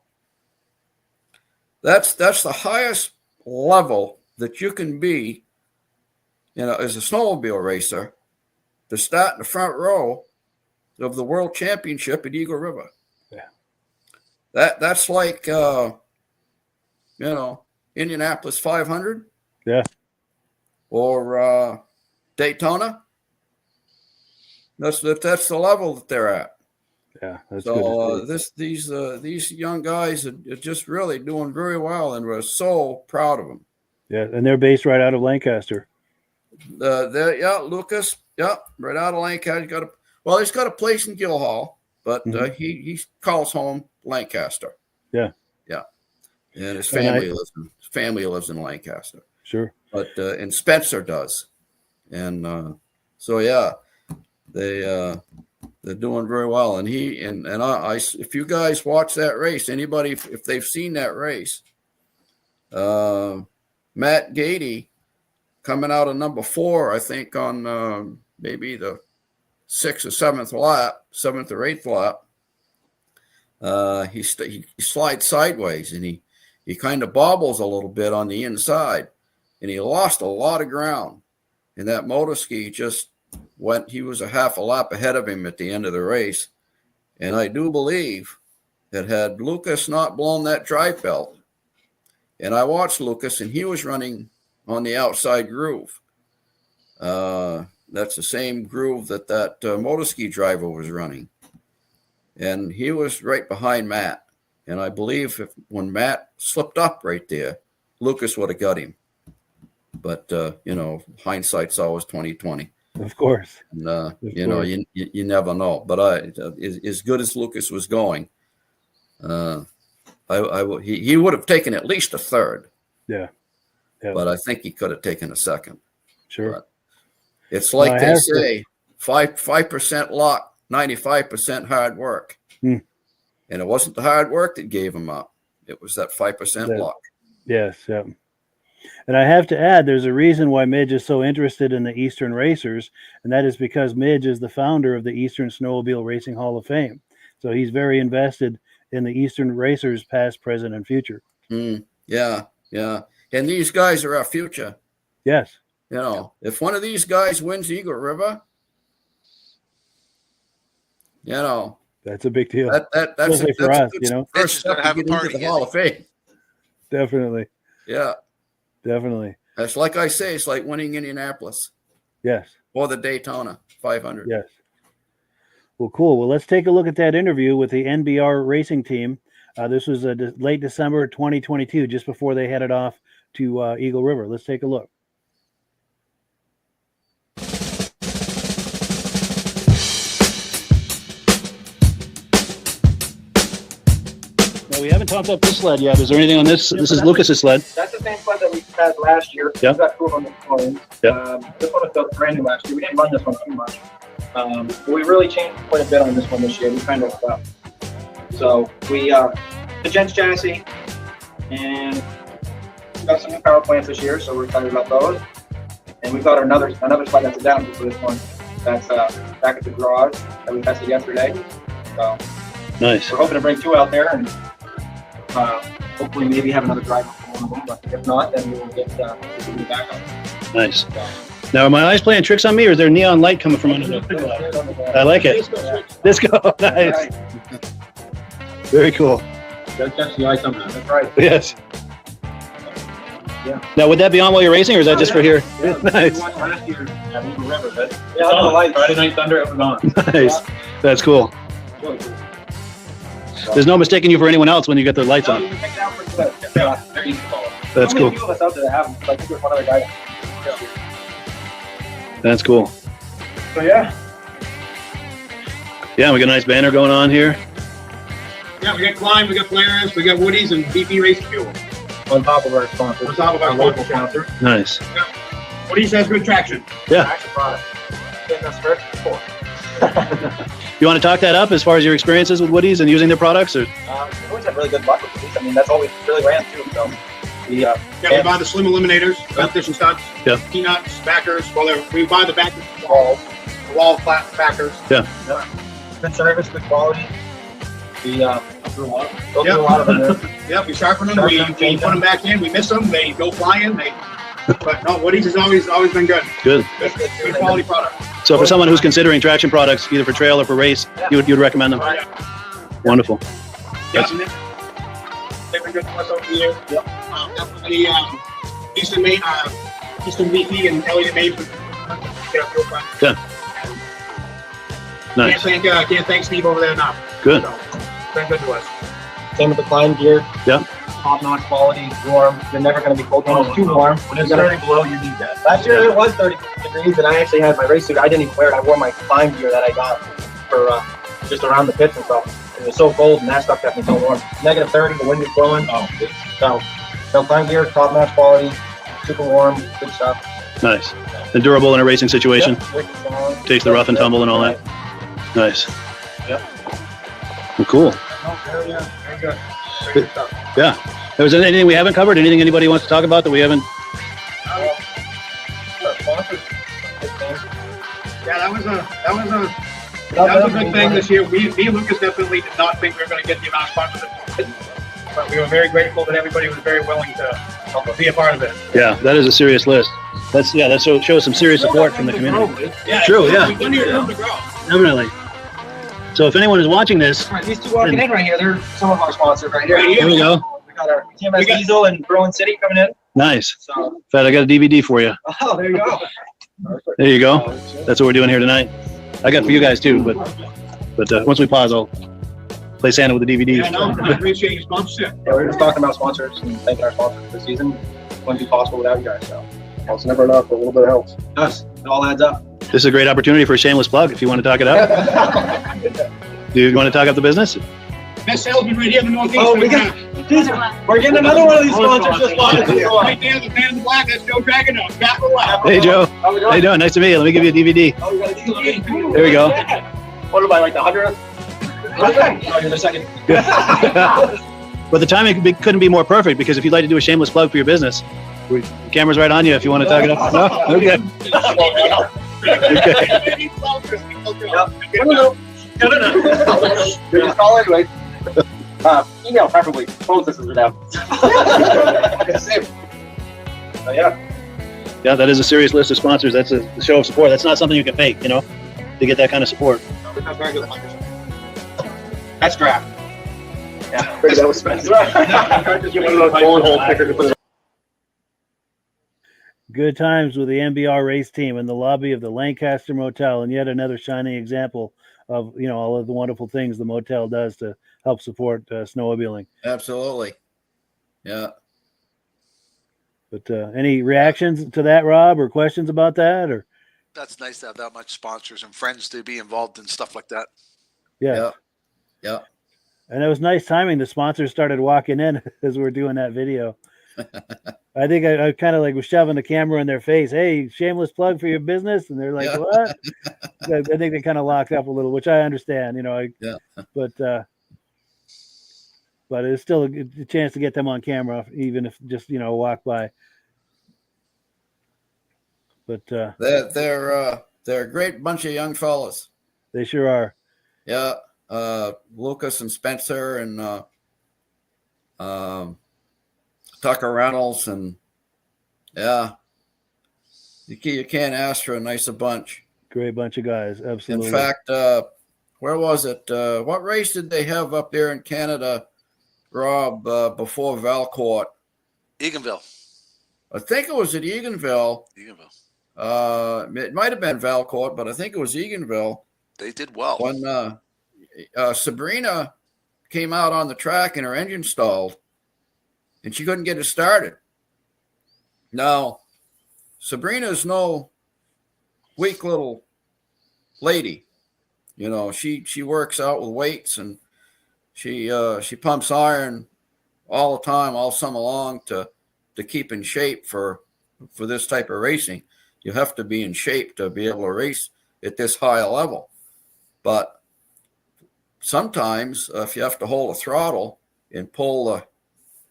that's the highest level that you can be, as a snowmobile racer, to start in the front row of the World Championship at Eagle River. Yeah. That's like, Indianapolis 500. Yeah. Or Daytona. That's the level that they're at. Yeah, that's so good. These young guys are just really doing very well, and we're so proud of them. Yeah, and they're based right out of Lancaster. Lucas, right out of Lancaster. He's got a place in Guildhall, but he calls home Lancaster. Yeah, and his family lives in Lancaster. Sure, but and Spencer does, and they're doing very well. And I if you guys watch that race, anybody if they've seen that race, Matt Gady coming out of number 4, I think on maybe the 6th or 7th lap, 7th or 8th lap, he slides sideways and he kind of bobbles a little bit on the inside, and he lost a lot of ground. And that motor ski just went. He was a half a lap ahead of him at the end of the race, and I do believe that had Lucas not blown that drive belt, and I watched Lucas, and he was running on the outside groove. That's the same groove that motor ski driver was running. And he was right behind Matt. And I believe when Matt slipped up right there, Lucas would have got him. But, hindsight's always 20/20. Of course. And, you never know. But as good as Lucas was going, he would have taken at least a third. Yeah. But I think he could have taken a second. Sure. But it's like they say, 5% luck, 95% hard work. And it wasn't the hard work that gave him up. It was that 5% luck. Yes. Yeah. And I have to add, there's a reason why Midge is so interested in the Eastern racers, and that is because Midge is the founder of the Eastern Snowmobile Racing Hall of Fame. So he's very invested in the Eastern racers, past, present, and future. Yeah. And these guys are our future. Yes. If one of these guys wins Eagle River, that's a big deal. That's for us, first step to get into the Hall of Fame. Definitely. Yeah. Definitely. That's like I say, it's like winning Indianapolis. Yes. Or the Daytona 500. Yes. Well, cool. Well, let's take a look at that interview with the NBR racing team. This was late December 2022, just before they headed off to Eagle River. Let's take a look. Now, we haven't topped up this sled yet. Is there anything on this? This is Lucas's sled. That's the same sled that we had last year. Yeah. We got 2 on the coins. Yeah. This one was built brand new last year. We didn't run this one too much. But we really changed quite a bit on this one this year. We kind of the Gents chassis, and we got some new power plants this year, so we're excited about those. And we've got another sled that's a down for this one. That's back at the garage that we tested yesterday. So nice. We're hoping to bring 2 out there and hopefully maybe have another driver for one of them. But if not, then we will get the backup. Nice. Now, are my eyes playing tricks on me, or is there neon light coming from under the? I like it. Disco. Nice. Very cool. Gotta catch the eye somehow. That's right. Yes. Now, would that be on while you're racing, or is that just for here? Nice. Last year at Eagle River, but yeah, the lights. Friday Night Thunder, it was on. Nice. That's cool. Really cool. There's no mistaking you for anyone else when you get their lights No, on. you can take it out for the they're easy to follow. That's Only a cool. few of us out there that have them. I think there's one other guy. That's cool. So yeah. Yeah, we got a nice banner going on here. Yeah, we got Klein, we got Polaris, we got Woody's, and BP Racing Fuel. On top of our sponsors. On top of our local sponsor. Nice. Woody's has good traction. Yeah. Action product. Getting us first before. You want to talk that up as far as your experiences with Woody's and using their products? Or We always had really good luck with these. I mean, that's all we really ran too. So we Yeah, we buy the slim eliminators, competition studs, Yeah. peanuts, backers. Well, we buy the backers, balls. wall flat backers. Yeah. Good service, good quality. We go through a lot of them. There. Yeah, we sharpen them, we put them back in, we miss them, they go flying. But no, Woody's has always been good. good. Good quality product. So for someone who's considering traction products, either for trail or for race, you would recommend them? Wonderful. Yeah, they've been good to us over the years. Yep. Definitely Eastern VP and Elliot Mason. Yeah. Nice. Can't thank Steve over there enough. Good. So, been good to us. Same with the Klein gear. Yeah. Top-notch quality, warm. You're never going to be cold. When it's too warm. When it's 30 below, you need that. Last year it was 30 degrees, and I actually had my race suit. I didn't even wear it. I wore my Klein gear that I got for just around the pits and stuff. It was so cold, and that stuff kept me so warm. Negative 30, the wind was blowing. So Klein gear, top-notch quality, super warm, good stuff. Nice. And durable in a racing situation. Yep. Takes the rough and tumble and all that. Nice. Yep. Well, cool. No, very good. Very good stuff. Yeah. Was there anything we haven't covered? Anything anybody wants to talk about that we haven't? Yeah, that was a good thing this year. Me and Lucas definitely did not think we were going to get the amount of sponsors that we did, but we were very grateful that everybody was very willing to be a part of it. Yeah, that is a serious list. That shows some serious support from the community. Yeah, True, yeah. We've plenty of room to grow. Definitely. So if anyone is watching this, Right, these two walking in right here, they're some of our sponsors right here. Right here we go. We got our TMS Diesel and Berlin City coming in. Nice. So, In fact, I got a DVD for you. oh, there you go. There you go. That's what we're doing here tonight. I got for you guys too, but once we pause, I'll play Santa with the DVD. Yeah, no, I appreciate your sponsorship. Yeah, we were just talking about sponsors and thanking our sponsors this season. Wouldn't be possible without you guys. So, well, it's never enough, but a little bit helps. It does. It all adds up. This is a great opportunity for a shameless plug if you want to talk it up. Do you want to talk up the business? Best salesman right here in the Northeast. Oh, we got. We're getting another one of these sponsors just walking through. Right there, the man in the black, that's Joe Dragono. Back or left. Hey, Joe. How we How you doing? doing? Nice to meet you. Let me give you a DVD. Oh, we got a DVD. There we go. What about like the 100th? Oh, you're the second. But the timing couldn't be more perfect because if you'd like to do a shameless plug for your business, the camera's right on you if you want to talk it up. No? Okay. No. Just call anyway. Email preferably. Phone systems are down. Yeah. Yeah, that is a serious list of sponsors. That's a show of support. That's not something you can fake, to get that kind of support. That's draft. Yeah. That was expensive. Just one of those phone hole stickers to put it. Good times with the MBR race team in the lobby of the Lancaster Motel, and yet another shining example of all of the wonderful things the motel does to help support snowmobiling. Absolutely. Yeah. But any reactions to that, Rob, or questions about that, or? That's nice to have that much sponsors and friends to be involved in stuff like that. Yeah. Yeah. And it was nice timing. The sponsors started walking in as we were doing that video. I think I kind of was shoving the camera in their face. Hey, shameless plug for your business. And they're like, Yeah. what? I think they kind of locked up a little, which I understand, Yeah. But it's still a chance to get them on camera, even if just, walk by. But They're a great bunch of young fellas. they sure are. Yeah. Lucas and Spencer and Tucker Reynolds, and yeah, you can't ask for a nicer bunch. Great bunch of guys. Absolutely. In fact, where was it? What race did they have up there in Canada, Rob, before Valcourt? Eganville. I think it was at Eganville. It might have been Valcourt, but I think it was Eganville. They did well. When Sabrina came out on the track and her engine stalled, and she couldn't get it started. Now, Sabrina's no weak little lady. You know, she works out with weights, and she pumps iron all the time, all summer long to keep in shape for this type of racing. You have to be in shape to be able to race at this high a level. But sometimes if you have to hold a throttle and pull the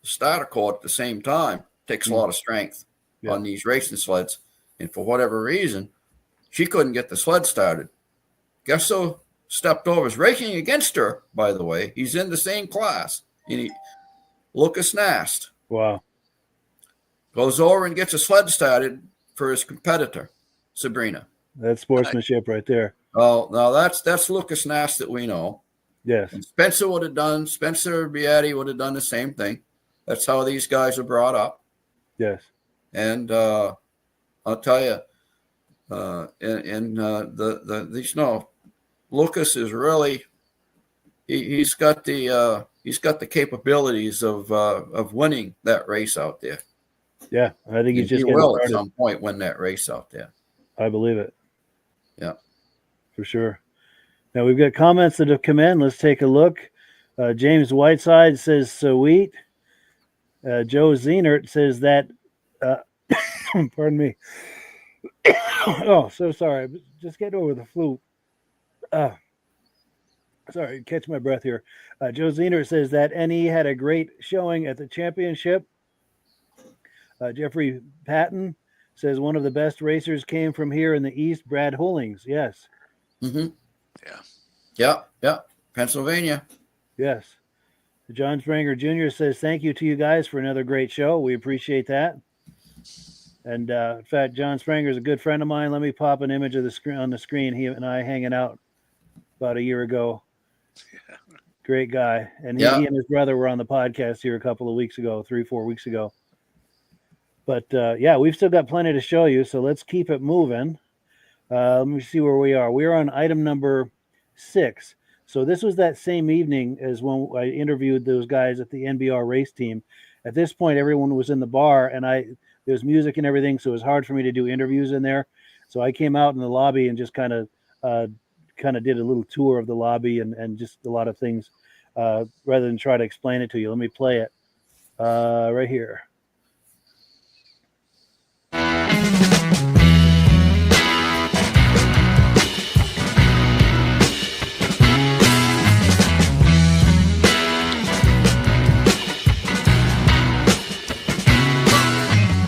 starter cord at the same time, it takes a lot of strength on these racing sleds. And for whatever reason, she couldn't get the sled started. Guess who stepped over? Is racing against her, by the way. He's in the same class. Lucas Nast. Wow. Goes over and gets a sled started for his competitor, Sabrina. That's sportsmanship right there. Oh, now that's Lucas Nast that we know. Yes. And Spencer Beatty would have done the same thing. That's how these guys are brought up. Yes. And I'll tell you, Lucas is really he's got the capabilities of winning that race out there. Yeah, I think he's just he will at some point win that race out there. I believe it. Yeah, for sure. Now we've got comments that have come in. Let's take a look. James Whiteside says sweet. Joe Zenert says that. Pardon me. Oh, so sorry. Just getting over the flu. Sorry, catch my breath here. Joe Zenert says that NE had a great showing at the championship. Jeffrey Patton says one of the best racers came from here in the East, Brad Hollings. Yes. Mm-hmm. Yeah. Pennsylvania. Yes. John Spranger Jr. says, thank you to you guys for another great show. We appreciate that. And in fact, John Spranger is a good friend of mine. Let me pop an image of the screen on the screen. He and I hanging out about a year ago. Yeah. Great guy. And he and his brother were on the podcast here a couple of weeks ago, 3-4 weeks ago. But we've still got plenty to show you. So let's keep it moving. Let me see where we are. We're on item number 6. So this was that same evening as when I interviewed those guys at the NBR race team. At this point, everyone was in the bar, and there was music and everything, so it was hard for me to do interviews in there. So I came out in the lobby and just kind of did a little tour of the lobby and just a lot of things rather than try to explain it to you. Let me play it right here.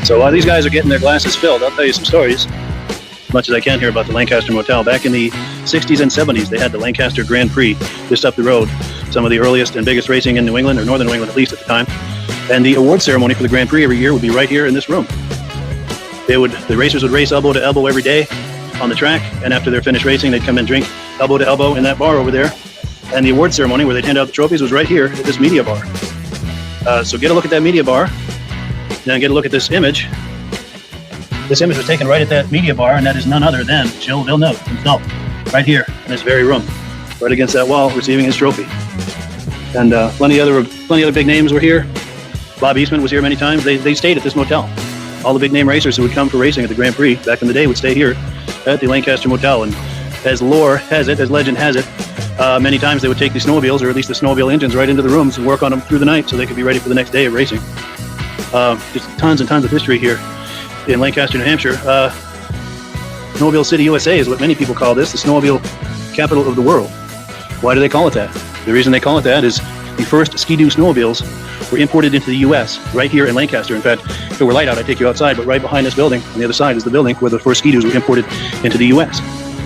So while these guys are getting their glasses filled, I'll tell you some stories, as much as I can here, about the Lancaster Motel. Back in the 60s and 70s, they had the Lancaster Grand Prix just up the road, some of the earliest and biggest racing in New England, or northern New England at least at the time. And the award ceremony for the Grand Prix every year would be right here in this room. The racers would race elbow to elbow every day on the track, and after they're finished racing, they'd come and drink elbow to elbow in that bar over there. And the award ceremony, where they'd hand out the trophies, was right here at this media bar. So get a look at that media bar. Now get a look at this image. This image was taken right at that media bar, and that is none other than Gilles Villeneuve himself, right here in this very room, right against that wall, receiving his trophy. And plenty other big names were here. Bob Eastman was here many times. They stayed at this motel. All the big name racers who would come for racing at the Grand Prix back in the day would stay here at the Lancaster Motel. And as lore has it, as legend has it, many times they would take the snowmobiles, or at least the snowmobile engines, right into the rooms and work on them through the night so they could be ready for the next day of racing. Just tons and tons of history here in Lancaster, New Hampshire. Snowmobile City, USA is what many people call this, the snowmobile capital of the world. Why do they call it that? The reason they call it that is the first Ski-Doo snowmobiles were imported into the U.S. right here in Lancaster. In fact, if it were light out, I'd take you outside, but right behind this building, on the other side, is the building where the first Ski-Doos were imported into the U.S.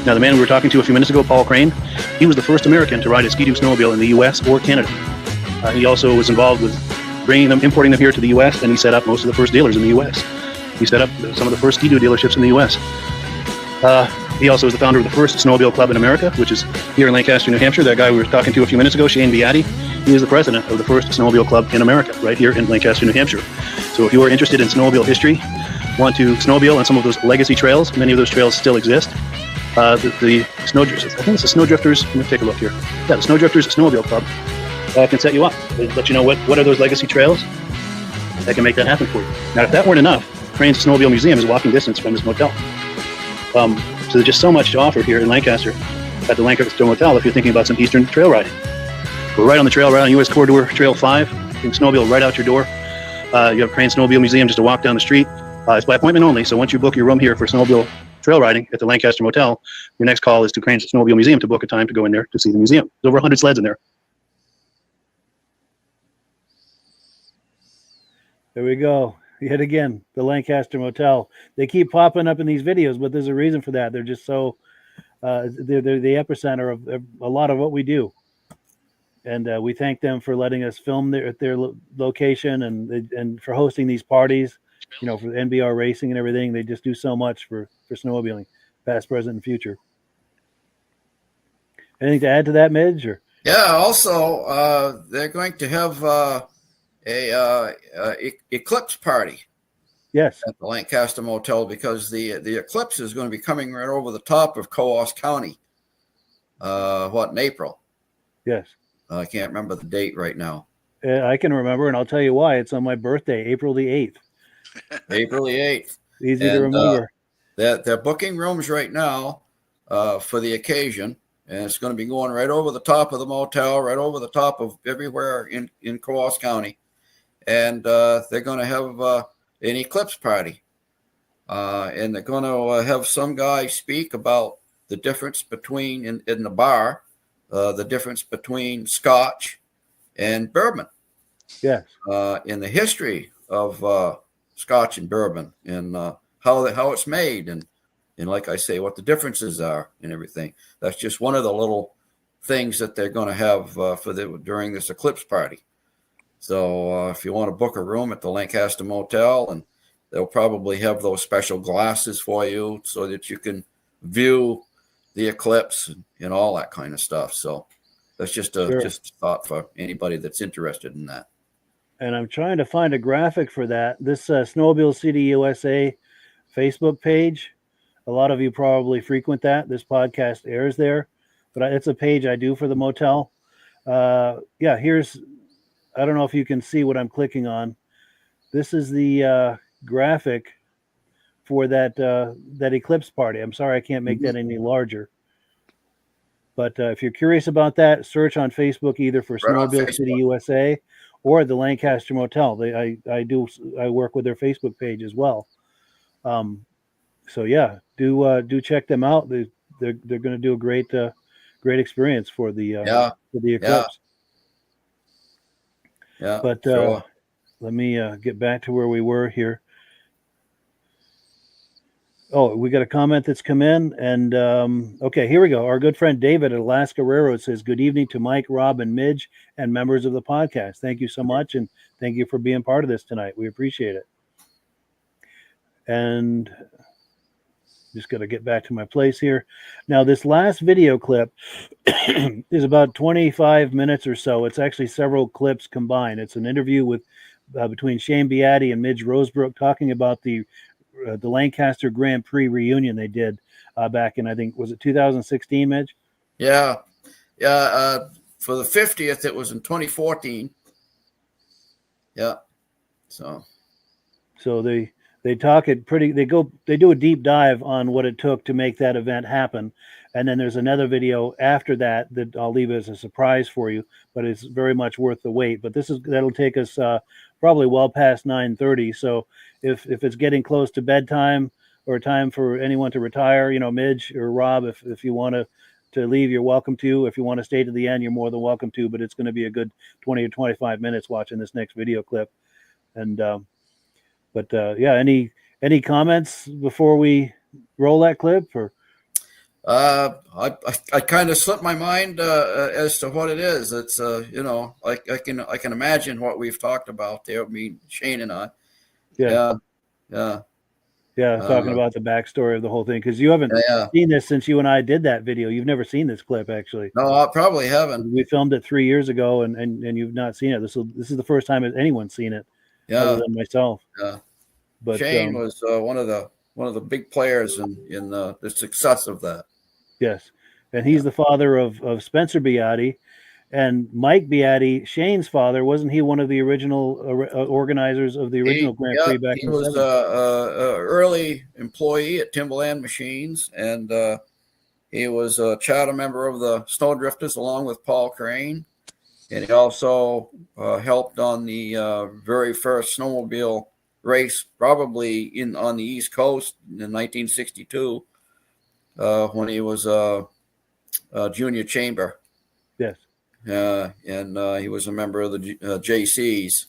Now, the man we were talking to a few minutes ago, Paul Crane, he was the first American to ride a Ski-Doo snowmobile in the U.S. or Canada. He also was involved with importing them here to the U.S., and he set up most of the first dealers in the U.S. He set up some of the first Ski-Doo dealerships in the U.S. He also is the founder of the first snowmobile club in America, which is here in Lancaster, New Hampshire. That guy we were talking to a few minutes ago, Shane Beatty, he is the president of the first snowmobile club in America, right here in Lancaster, New Hampshire. So if you are interested in snowmobile history, want to snowmobile on some of those legacy trails, many of those trails still exist. The Snowdrifters, I think it's the Snowdrifters, let me take a look here. Yeah, the Snowdrifters Snowmobile Club can set you up. They let you know what are those legacy trails that can make that happen for you. Now, if that weren't enough, Crane's Snowmobile Museum is walking distance from this motel. So there's just so much to offer here in Lancaster at the Lancaster Motel if you're thinking about some Eastern trail riding. We're right on the trail, right on US Corridor Trail 5. You can snowmobile right out your door. You have Crane's Snowmobile Museum just a walk down the street. It's by appointment only, so once you book your room here for snowmobile trail riding at the Lancaster Motel, your next call is to Crane's Snowmobile Museum to book a time to go in there to see the museum. There's over 100 sleds in there. There we go. Yet again, the Lancaster Motel. They keep popping up in these videos, but there's a reason for that. They're just so, they're the epicenter of a lot of what we do. And we thank them for letting us film at their location and for hosting these parties, you know, for NBR racing and everything. They just do so much for snowmobiling, past, present, and future. Anything to add to that, Midge? Or? Yeah, also, they're going to have a eclipse party. Yes. At the Lancaster Motel, because the eclipse is going to be coming right over the top of Coos County. In April? Yes. I can't remember the date right now. I can remember, and I'll tell you why. It's on my birthday, April the 8th. April the 8th. Easy to remember. They're booking rooms right now for the occasion, and it's going to be going right over the top of the motel, right over the top of everywhere in Coos County. And they're going to have an eclipse party. And they're going to have some guy speak about the difference between, in the bar, the difference between Scotch and bourbon. Yes. In the history of Scotch and bourbon, and how it's made, and like I say, what the differences are and everything. That's just one of the little things that they're going to have during this eclipse party. So if you want to book a room at the Lancaster Motel, and they'll probably have those special glasses for you so that you can view the eclipse and all that kind of stuff. So that's just a thought for anybody that's interested in that. And I'm trying to find a graphic for that. This Snowmobile City USA Facebook page, a lot of you probably frequent that. This podcast airs there, but it's a page I do for the motel. Here's, I don't know if you can see what I'm clicking on. This is the graphic for that eclipse party. I'm sorry I can't make that any larger. But if you're curious about that, search on Facebook either for Snowmobile City USA or the Lancaster Motel. I work with their Facebook page as well. So yeah, do check them out. They're going to do a great experience for the eclipse. Yeah. But sure. Let me get back to where we were here. Oh, we got a comment that's come in, and okay, here we go. Our good friend David at Alaska Railroad says, "Good evening to Mike, Rob, and Midge, and members of the podcast. Thank you so much, and thank you for being part of this tonight. We appreciate it." And just got to get back to my place here. Now, this last video clip is about 25 minutes or so. It's actually several clips combined. It's an interview with between Shane Beatty and Midge Rosebrook talking about the Lancaster Grand Prix reunion they did back in, I think, was it 2016, Midge? Yeah. For the 50th, it was in 2014. Yeah. So they talk it pretty. They do a deep dive on what it took to make that event happen, and then there's another video after that I'll leave as a surprise for you, but it's very much worth the wait. But that'll take us probably well past 9:30. So if it's getting close to bedtime or time for anyone to retire, Midge or Rob, if you want to leave, you're welcome to. If you want to stay to the end, you're more than welcome to. But it's going to be a good 20 or 25 minutes watching this next video clip. And any comments before we roll that clip? Or I kind of slipped my mind as to what it is. It's I can imagine what we've talked about there. Me, Shane, and I. Yeah. Yeah, talking about the backstory of the whole thing, because you haven't seen this since you and I did that video. You've never seen this clip, actually. No, I probably haven't. We filmed it 3 years ago, and you've not seen it. This is the first time anyone's seen it, other than myself. Yeah. But Shane was one of the big players in the success of that. Yes, and he's the father of Spencer Beatty, and Mike Beatty, Shane's father. Wasn't he one of the original organizers of the original Grand Prix back in the 70s? He was a early employee at Timberland Machines, and he was a charter member of the Snowdrifters along with Paul Crane, and he also helped on the very first snowmobile race, probably on the East Coast in 1962, when he was a junior chamber. Yes. And he was a member of the JCs,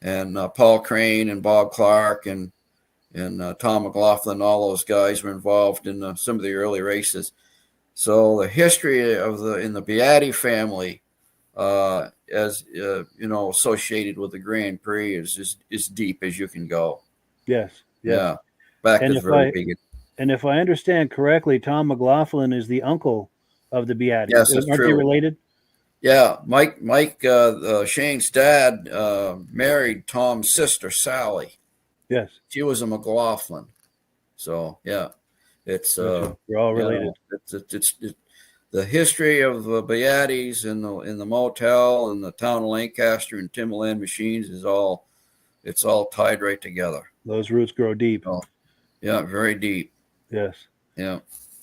and Paul Crane and Bob Clark and Tom McLaughlin, all those guys were involved in some of the early races. So the history in the Beatty family, as associated with the Grand Prix, is as deep as you can go. Yes. Yeah. Back is very big. And if I understand correctly, Tom McLaughlin is the uncle of the Beattys. Yes, that's Aren't true. they related? Yeah, Mike, Shane's dad married Tom's sister, Sally. Yes. She was a McLaughlin. So, yeah, it's we're all related. It's the history of the Beattys in the motel and the town of Lancaster and Timberland Machines it's all tied right together. Those roots grow deep. Oh, yeah, very deep. Yes. Yeah.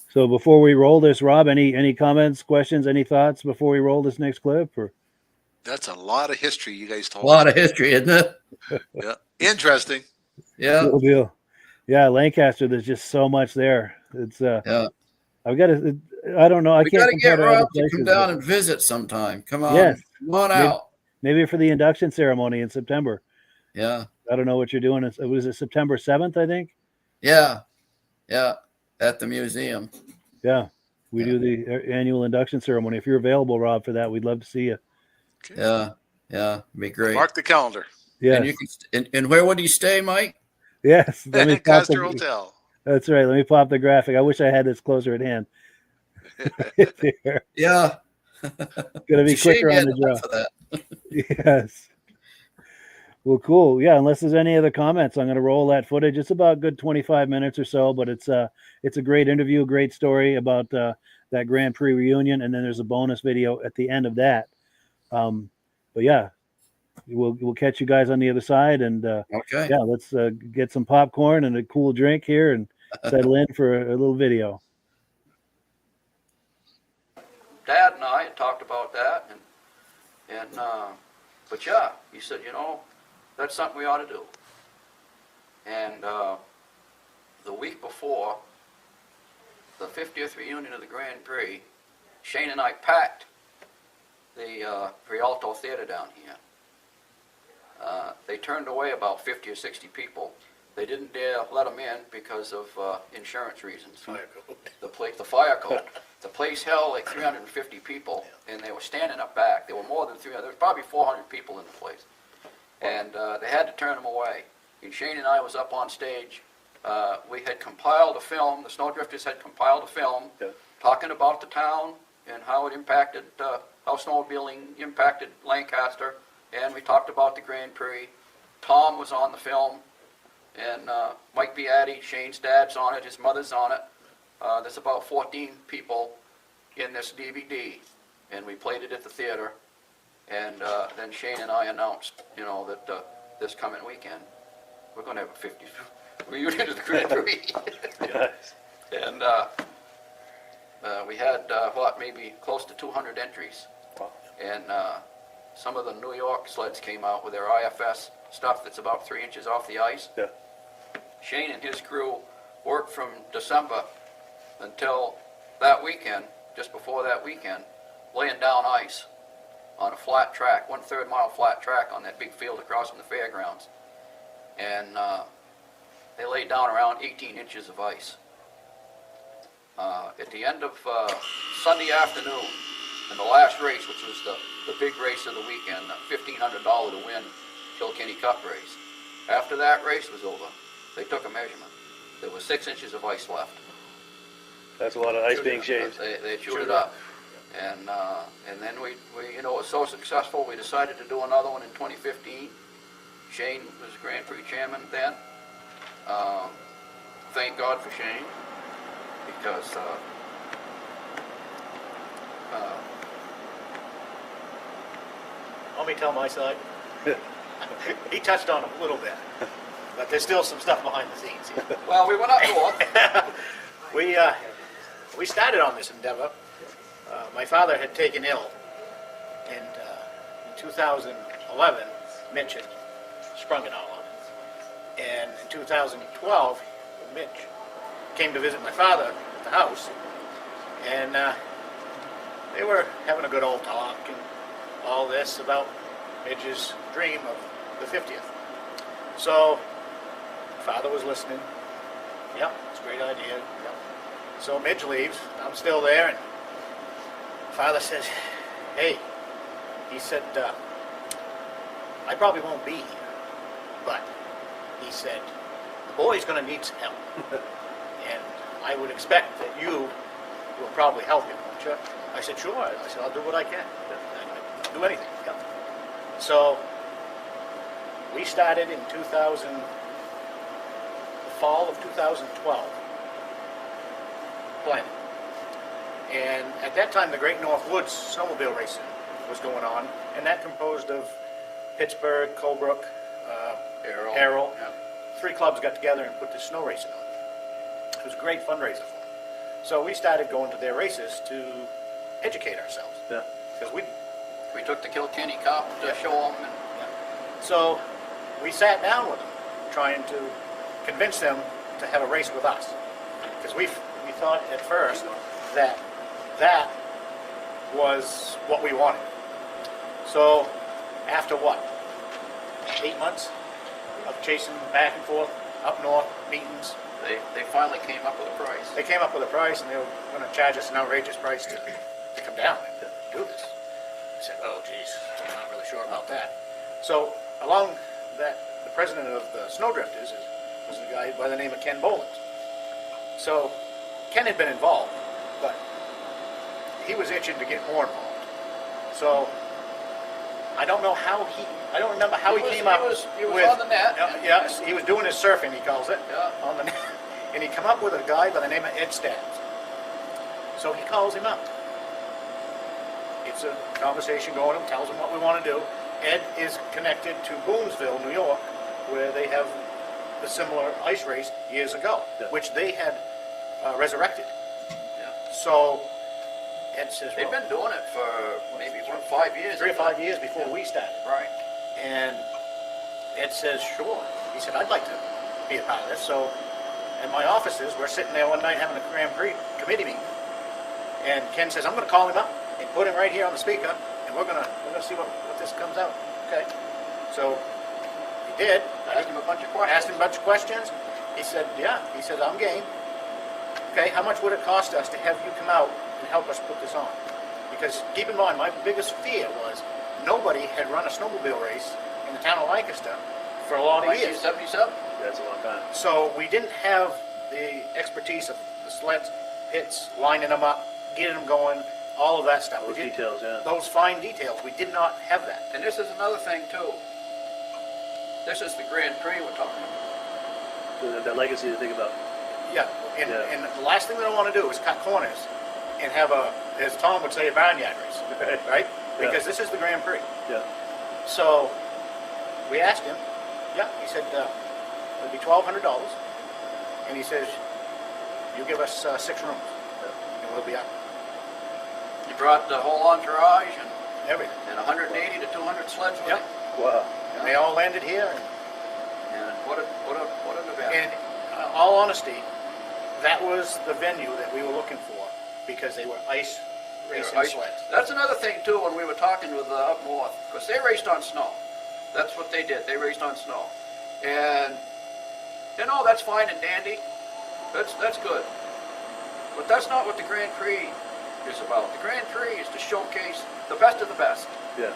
So before we roll this, Rob, any comments, questions, any thoughts before we roll this next clip? Or that's a lot of history you guys told. A lot of history, isn't it? Yeah, interesting. Yeah, cool deal. Yeah, Lancaster. There's just so much there. It's yeah. I've got to. I don't know. I can't get Rob to come down and visit sometime. Come on. Yes. Come on out. Maybe for the induction ceremony in September. Yeah. I don't know what you're doing. Was it September 7th? I think. Yeah. Yeah. At the museum. Yeah, we do the annual induction ceremony. If you're available, Rob, for that, we'd love to see you. Okay. Yeah, it'd be great. Mark the calendar. Yeah. And you can. And where would you stay, Mike? Yes, Lancaster Hotel. That's right. Let me pop the graphic. I wish I had this closer at hand. Yeah. Gonna be quicker on the draw. For that. Yes. Well, cool. Yeah, unless there's any other comments, I'm going to roll that footage. It's about a good 25 minutes or so, but it's a great interview, a great story about that Grand Prix reunion, and then there's a bonus video at the end of that. But yeah, we'll catch you guys on the other side, and okay. Yeah, let's get some popcorn and a cool drink here and settle in for a little video. Dad and I had talked about that, and but yeah, he said, that's something we ought to do. And the week before the 50th reunion of the Grand Prix, Shane and I packed the Rialto Theater down here. They turned away about 50 or 60 people. They didn't dare let them in because of insurance reasons. The fire code. The place held like 350 people, and they were standing up back. There were more than 300. There was probably 400 people in the place. And they had to turn them away. And Shane and I was up on stage. We had compiled a film. The Snowdrifters had compiled a film talking about the town and how it impacted, how snowmobiling impacted Lancaster. And we talked about the Grand Prix. Tom was on the film. And Mike Beatty, Shane's dad's on it. His mother's on it. There's about 14 people in this DVD. And we played it at the theater. And then Shane and I announced, that this coming weekend, we're going to have a 50th reunion of the Grand Prix. And we had, maybe close to 200 entries. Wow. And some of the New York sleds came out with their IFS stuff that's about 3 inches off the ice. Yeah. Shane and his crew worked from December until that weekend, just before that weekend, laying down ice on a flat track, 1/3 mile flat track on that big field across from the fairgrounds. And they laid down around 18 inches of ice. At the end of Sunday afternoon, in the last race, which was the big race of the weekend, the $1,500 to win Kilkenny Cup race, after that race was over, they took a measurement. there was 6 inches of ice left. That's a lot of ice being shaved. They chewed it up. And then we, you know, it was so successful, we decided to do another one in 2015. Shane was Grand Prix chairman then. Thank God for Shane, because Let me tell my side. He touched on it a little bit, but there's still some stuff behind the scenes here. well, we went up north. We started on this endeavor. My father had taken ill, and in 2011, Mitch had sprung it all on him. And in 2012, Mitch came to visit my father at the house, and they were having a good old talk and all this about Midge's dream of the 50th. So, father was listening. Yep, it's a great idea. Yep. So Midge leaves. I'm still there, and father says, hey, he said, I probably won't be here, but he said, the boy's going to need some help. And I would expect that you will probably help him, won't you? I said, sure. I said, I'll do what I can. I'll do anything. Yeah. So we started in the fall of 2012, planning. And at that time, the Great North Woods snowmobile racing was going on, and that composed of Pittsburgh, Colebrook, Harrell. Yeah. 3 clubs got together and put this snow racing on. It was a great fundraiser for them. So we started going to their races to educate ourselves. Yeah. Because we took the Kilkenny Cup to show them. And So we sat down with them, trying to convince them to have a race with us. Because we thought at first that was what we wanted. So after what? 8 months of chasing back and forth, up north, meetings. They finally came up with a price. They came up with a price, and they were going to charge us an outrageous price to come down and do this. I said, oh, geez, I'm not really sure about that. So along that, the president of the Snowdrifters was a guy by the name of Ken Bolins. So Ken had been involved, but he was itching to get more involved. So I don't know how I don't remember how he came up with... He was on the net. Yeah, he was doing his surfing, he calls it, Yeah. on the net. And he come up with a guy by the name of Ed Stabs. So he calls him up. It's a conversation going, tells him what we want to do. Ed is connected to Boonesville, New York, where they have a similar ice race years ago, which they had resurrected. Yeah. So Ed says, They've been doing it for maybe 5 years. 3 or 5 years before we started. Right. And Ed says, sure. He said, I'd like to be a part of this. So in my offices, we're sitting there one night having a Grand Prix committee meeting. And Ken says, I'm going to call him up and put him right here on the speaker, and we're gonna see what this comes out. Okay. So he did. Asked him a bunch of questions. Asked him a bunch of questions. He said, yeah. He said, I'm game. Okay, how much would it cost us to have you come out and help us put this on? Because keep in mind, my biggest fear was nobody had run a snowmobile race in the town of Lancaster for a lot of years. 1977? That's a long time. So we didn't have the expertise of the sleds, pits, lining them up, getting them going, all of that stuff. Those details, yeah. Those fine details, we did not have that. And this is another thing, too. This is the Grand Prix we're talking about. So that legacy to think about. Yeah, and the last thing that I want to do is cut corners and have as Tom would say, a barnyard race, right? Because this is the Grand Prix. Yeah. So we asked him, he said, it'd be $1,200. And he says, you give us 6 rooms, and we'll be out. You brought the whole entourage and everything, and 180 to 200 sleds with Yep. it. Wow. And they all landed here. And what an event. And all honesty, that was the venue that we were looking for because they were ice racing sleds. That's another thing too. When we were talking with up north, because they raced on snow. That's what they did. They raced on snow, and that's fine and dandy. That's good. But that's not what the Grand Prix is about. The Grand Prix is to showcase the best of the best. Yeah.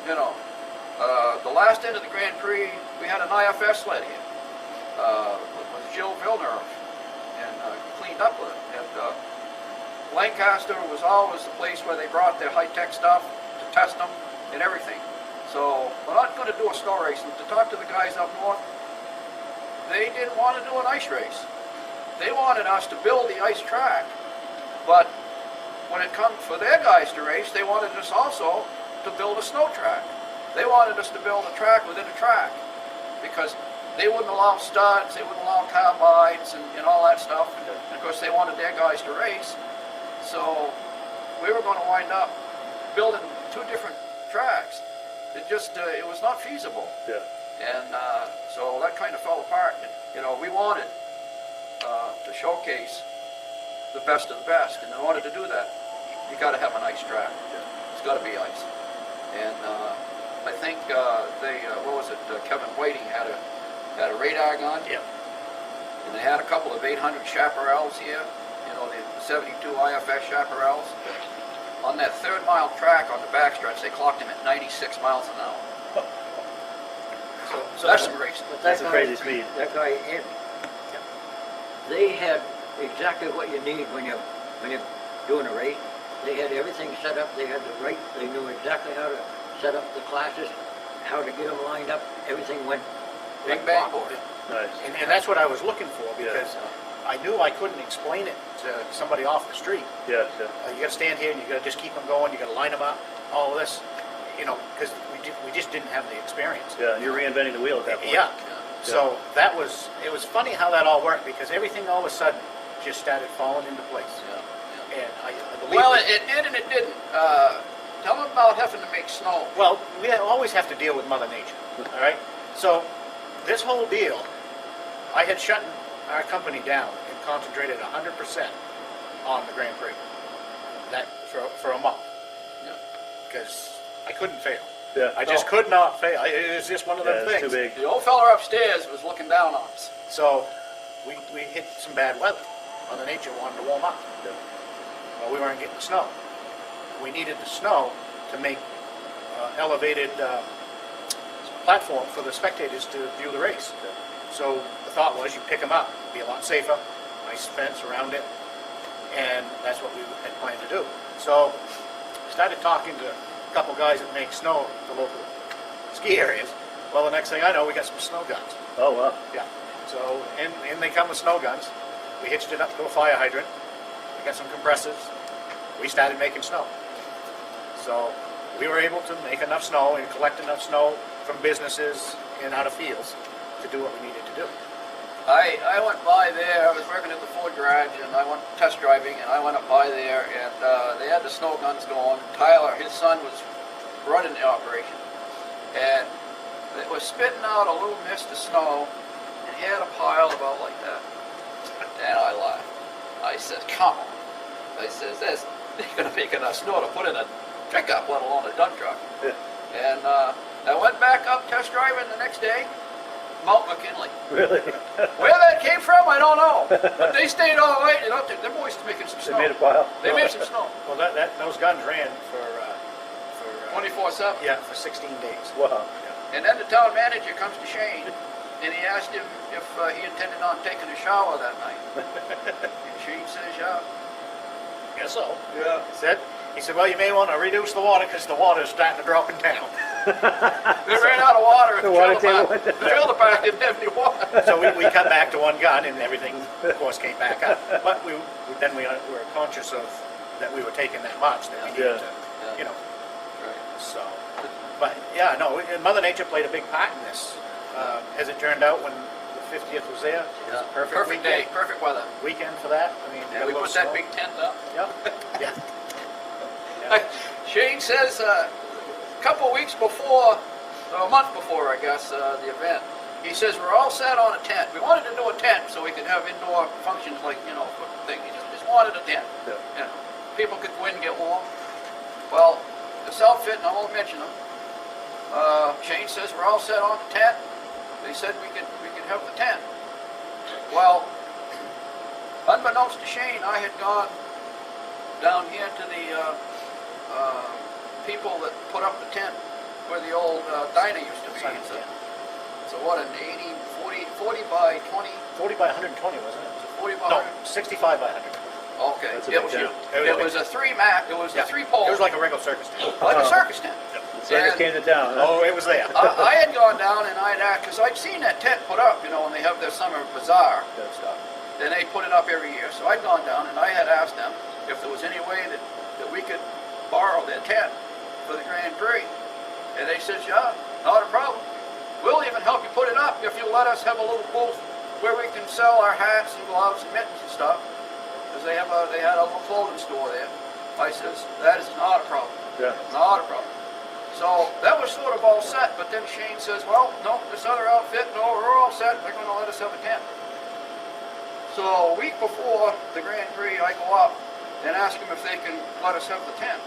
The last end of the Grand Prix, we had an IFS sled here. Was it Jill Vilner and cleaned up with it. And Lancaster was always the place where they brought their high-tech stuff to test them and everything. So we're not going to do a snow race. And to talk to the guys up north, they didn't want to do an ice race. They wanted us to build the ice track, but when it comes for their guys to race, they wanted us also to build a snow track. They wanted us to build a track within a track because they wouldn't allow studs, they wouldn't allow carbines and all that stuff. And of course, they wanted their guys to race. So we were going to wind up building two different tracks. It was not feasible. Yeah. And so that kind of fell apart. You know, we wanted to showcase the best of the best, and in order to do that, you got to have an ice track. It's got to be ice. And I think Kevin Whiting had a radar gun. Yeah. And they had a couple of 800 chaparrals here. You know, the 72 IFS chaparrals. On that 3rd mile track on the backstretch, they clocked him at 96 miles an hour. So that's some racing. That's a crazy speed. That guy, they had exactly what you need when you're doing a race. They had everything set up. They had they knew exactly how to set up the classes, how to get them lined up. Everything went Big bang board. Nice. And that's what I was looking for because I knew I couldn't explain it to somebody off the street. Yeah. You got to stand here and you got to just keep them going. You got to line them up. All of this, you know, because we just didn't have the experience. Yeah, you're reinventing the wheel at that point. Yeah. So it was funny how that all worked because everything all of a sudden just started falling into place. Yeah. And I believe. Well, it did and it didn't. Tell them about having to make snow. Well, we always have to deal with Mother Nature. All right. So this whole deal, I had shut our company down and concentrated 100% on the Grand Prix. That for a month. Yeah. Because I couldn't fail. Yeah. I just could not fail. It was just one of them It's things. too big. The old fella upstairs was looking down on us. So we hit some bad weather. Mother Nature wanted to warm up. Yeah. Well, we weren't getting the snow. We needed the snow to make elevated platform for the spectators to view the race. Yeah. So the thought was you pick them up, be a lot safer, nice fence around it, and that's what we had planned to do. So I started talking to a couple guys that make snow at the local ski areas. Well, the next thing I know, we got some snow guns. Oh, wow. Yeah. So, and they come with snow guns. We hitched it up to a fire hydrant. We got some compressors. We started making snow. So we were able to make enough snow and collect enough snow from businesses and out of fields to do what we needed to do. I went by there. I was working at the Ford garage, and I went test driving, and I went up by there, and they had the snow guns going. Tyler, his son, was running the operation, and it was spitting out a little mist of snow, and he had a pile about like that. And I laughed. I said, "Come on!" I says, "They're going to make enough snow to put in a pickup, let alone a dump truck." Yeah. And I went back up test driving the next day. Mount McKinley. Really? Where that came from, I don't know. But they stayed all right. You know, their boys making some snow. They made a pile. They made some snow. Well, those guns ran for 24/7. Yeah, for 16 days. Wow. And then the town manager comes to Shane, and he asked him if he intended on taking a shower that night. And Shane says, "Yeah." Guess so. Yeah. He said, well, you may want to reduce the water because the water's starting to drop in town. They ran out of water at the trailer park. The trailer park didn't have any water. So we cut back to one gun, and everything, of course, came back up. But we were conscious of that we were taking that much that we needed to, you know. Right. So, but yeah, no, Mother Nature played a big part in this. As it turned out, when the 50th was there, it was a Perfect day, perfect weather. weekend for that. I mean, Yeah, we put that big tent up. Yeah. Yeah. Shane says a couple weeks before, a month before, I guess, the event, he says we're all set on a tent. We wanted to do a tent so we could have indoor functions like, you know, thing. He just wanted a tent. Yeah. You know, people could go in and get warm. Well, this outfit, and I won't mention them, Shane says we're all set on the tent. They said we could have the tent. Well, unbeknownst to Shane, I had gone down here to the people that put up the tent where the old diner used to be. So what, an 40 by 20? 40 by 120, wasn't it? 40 by No, 100? 65 by 100. Okay. That's a It big was, tent. it was a it was a three pole. It was like a regular circus tent. like a circus tent. Circus And came to town. Huh? Oh, it was there. I had gone down and I'd asked, because I'd seen that tent put up, you know, when they have their summer bazaar and stuff. And they put it up every year. So I'd gone down and I had asked them if there was any way that we could borrow their tent for the Grand Prix. And they said, yeah, not a problem. We'll even help you put it up if you let us have a little booth where we can sell our hats and gloves and mittens and stuff. Because they had a little clothing store there. I says, that is not a problem. Yeah. Not a problem. So that was sort of all set, but then Shane says, well, no, this other outfit, no, we're all set. They're going to let us have a tent. So a week before the Grand Prix, I go up and ask them if they can let us have the tent.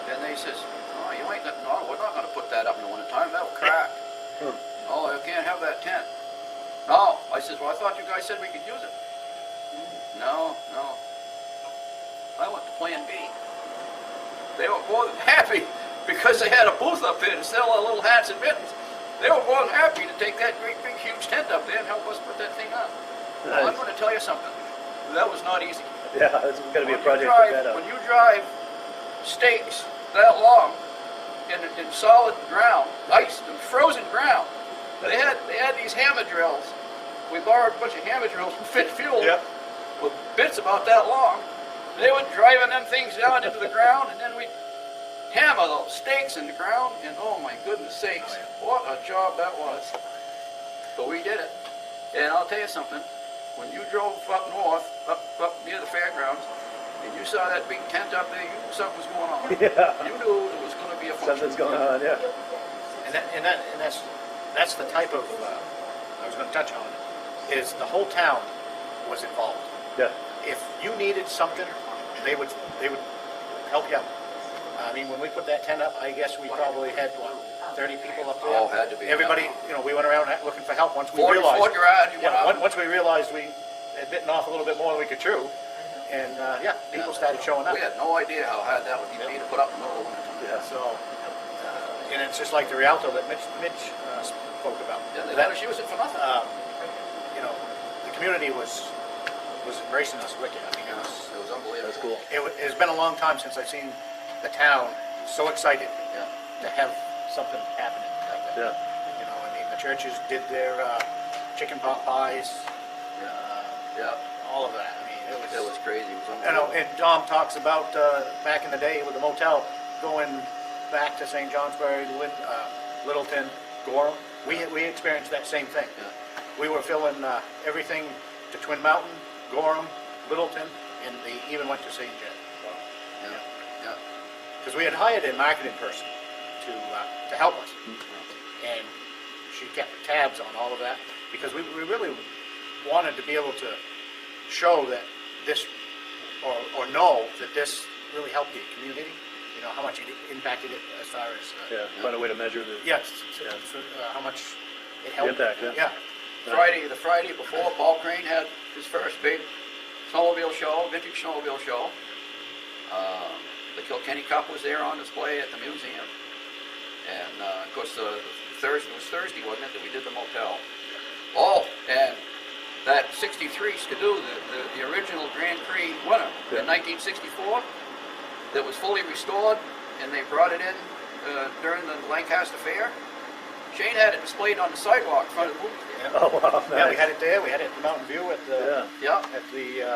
And they says, oh, you ain't, no, we're not going to put that up in the wintertime. That'll crack. Oh, you can't have that tent. No. I says, well, I thought you guys said we could use it. No. I went to Plan B. They were more than happy because they had a booth up there to sell our little hats and mittens. They were more than happy to take that great big huge tent up there and help us put that thing up. Well, I'm going to tell you something. That was not easy. Yeah, it's going to be a project to put that up. When you drive stakes that long in solid ground, ice, and frozen ground, they had these hammer drills. We borrowed a bunch of hammer drills from Fit Fuel with bits about that long. They were driving them things down into the ground, and then we'd hammer those stakes in the ground, and oh my goodness sakes, what a job that was. But we did it. And I'll tell you something, when you drove up north, up near the fairgrounds, and you saw that big tent up there, you knew something was going on. Yeah. You knew it was going to be a function. Something's going on, yeah. And that's the type of, I was going to touch on it, is the whole town was involved. Yeah. If you needed something, they would help you out. I mean, when we put that tent up, I guess we probably had, 30 people up there? Oh, had to be. Everybody, we went around looking for help once we 40 realized. Ford garage, you went out. Once we realized we had bitten off a little bit more than we could chew, and people started showing up. We had no idea how hard that would be to put up in the middle of winter. Yeah. So, and it's just like the Rialto that Midge spoke about. Yeah, they let us use it for nothing. The community was embracing us wicked. I mean, it was unbelievable. That's cool. It's been a long time since I've seen the town so excited to have something happening like that. Yeah. I mean, the churches did their chicken pot pies. All of that. I mean, it was crazy. It was unbelievable. And Tom talks about back in the day with the motel going back to St. Johnsbury, Littleton, Gorham. We experienced that same thing. We were filling everything to Twin Mountain, Gorham, Littleton, and they even went to St. John. Because we had hired a marketing person to help us, and she kept tabs on all of that because we really wanted to be able to show that this, or know that this really helped the community. How much it impacted it as far as find a way to measure the how much it helped. The impact. The Friday before, Paul Crane had his first big snowmobile show, vintage snowmobile show. The Kilkenny Cup was there on display at the museum. And of course, it was Thursday, wasn't it, that we did the motel. Oh, and that 63 Skidoo, the original Grand Prix winner in 1964, that was fully restored, and they brought it in during the Lancaster Fair. Shane had it displayed on the sidewalk in front of the movie theater. Oh, wow. Nice. Yeah, we had it there. We had it at Mountain View at the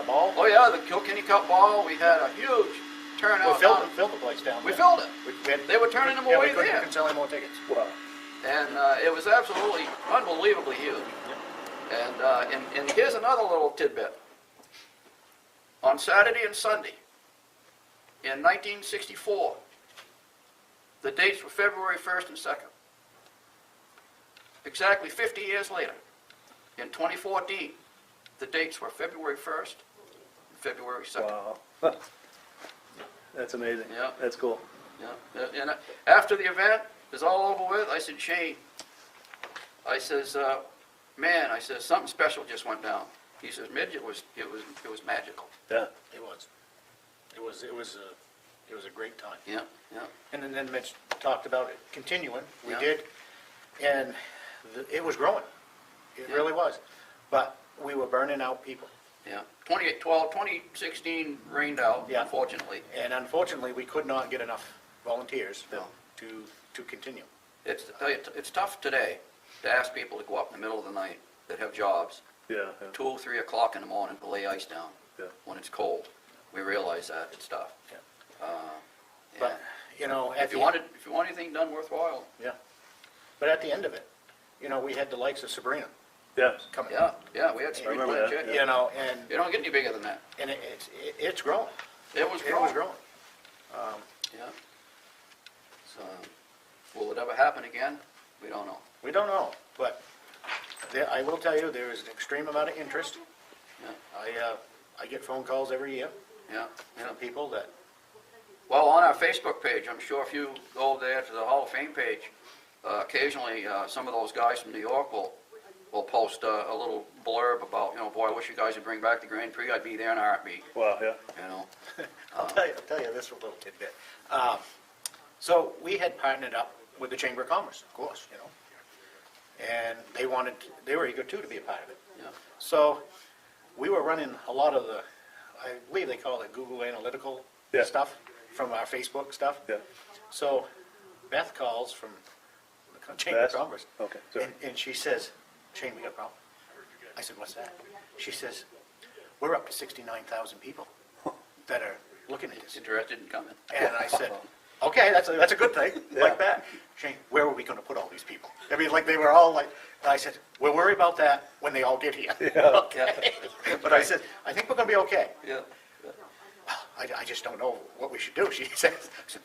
ball. Oh yeah, the Kilkenny Cup ball. We had a huge turnout. We filled the place down. We filled it. They were turning them away there. We couldn't sell any more tickets. Wow. And it was absolutely unbelievably huge. And here's another little tidbit. On Saturday and Sunday, in 1964, the dates were February 1st and 2nd. Exactly 50 years later, in 2014, the dates were February 1st and February 2nd. Wow. That's amazing. Yeah. That's cool. Yeah. And after the event is all over with, I said, Shane, I says, man, I says, something special just went down. He says, Midge, it was magical. Yeah. It was. It was a great time. Yeah. And then Mitch talked about it continuing. We did, and it was growing. It really was. But we were burning out people. Yeah, 2016 rained out, Yeah. unfortunately. And unfortunately, we could not get enough volunteers No. to continue. It's tough today to ask people to go up in the middle of the night that have jobs, Yeah. 2, 3 o'clock in the morning to lay ice down Yeah. when it's cold. We realize that, it's tough. Yeah. Yeah. But, you know, If you want anything done worthwhile, but at the end of it, you know, we had the likes of Sabrina Yeah. coming. yeah, we had some remember people, that, yeah. You know, and You don't get any bigger than that. it's growing. It was It was growing. growing. Yeah. So, will it ever happen again? We don't know. We don't know, but I will tell you, there is an extreme amount of interest. Yeah. I get phone calls every year Yeah. from people that, Well, on our Facebook page, I'm sure if you go there to the Hall of Fame page, occasionally some of those guys from New York will post a little blurb about, you know, boy, I wish you guys would bring back the Grand Prix. I'd be there in a heartbeat. Wow. Yeah. You know. I'll tell you this little tidbit. So we had partnered up with the Chamber of Commerce, of course, you know, and they were eager too to be a part of it. Yeah. So we were running a lot of the, I believe they call it Google Analytical Yeah. stuff from our Facebook stuff. Yeah. So Beth calls from the Chamber of Beth? Commerce. Okay. Sorry. And she says, Shane, we got a problem. I said, what's that? She says, we're up to 69,000 people that are looking at this. Interested in coming. And I said, okay, that's a good thing, like that. Shane, where were we gonna put all these people? I mean, like, they were all like, I said, we'll worry about that when they all get here. Okay. But I said, I think we're gonna be okay. Yeah. I just don't know what we should do, she says. I said,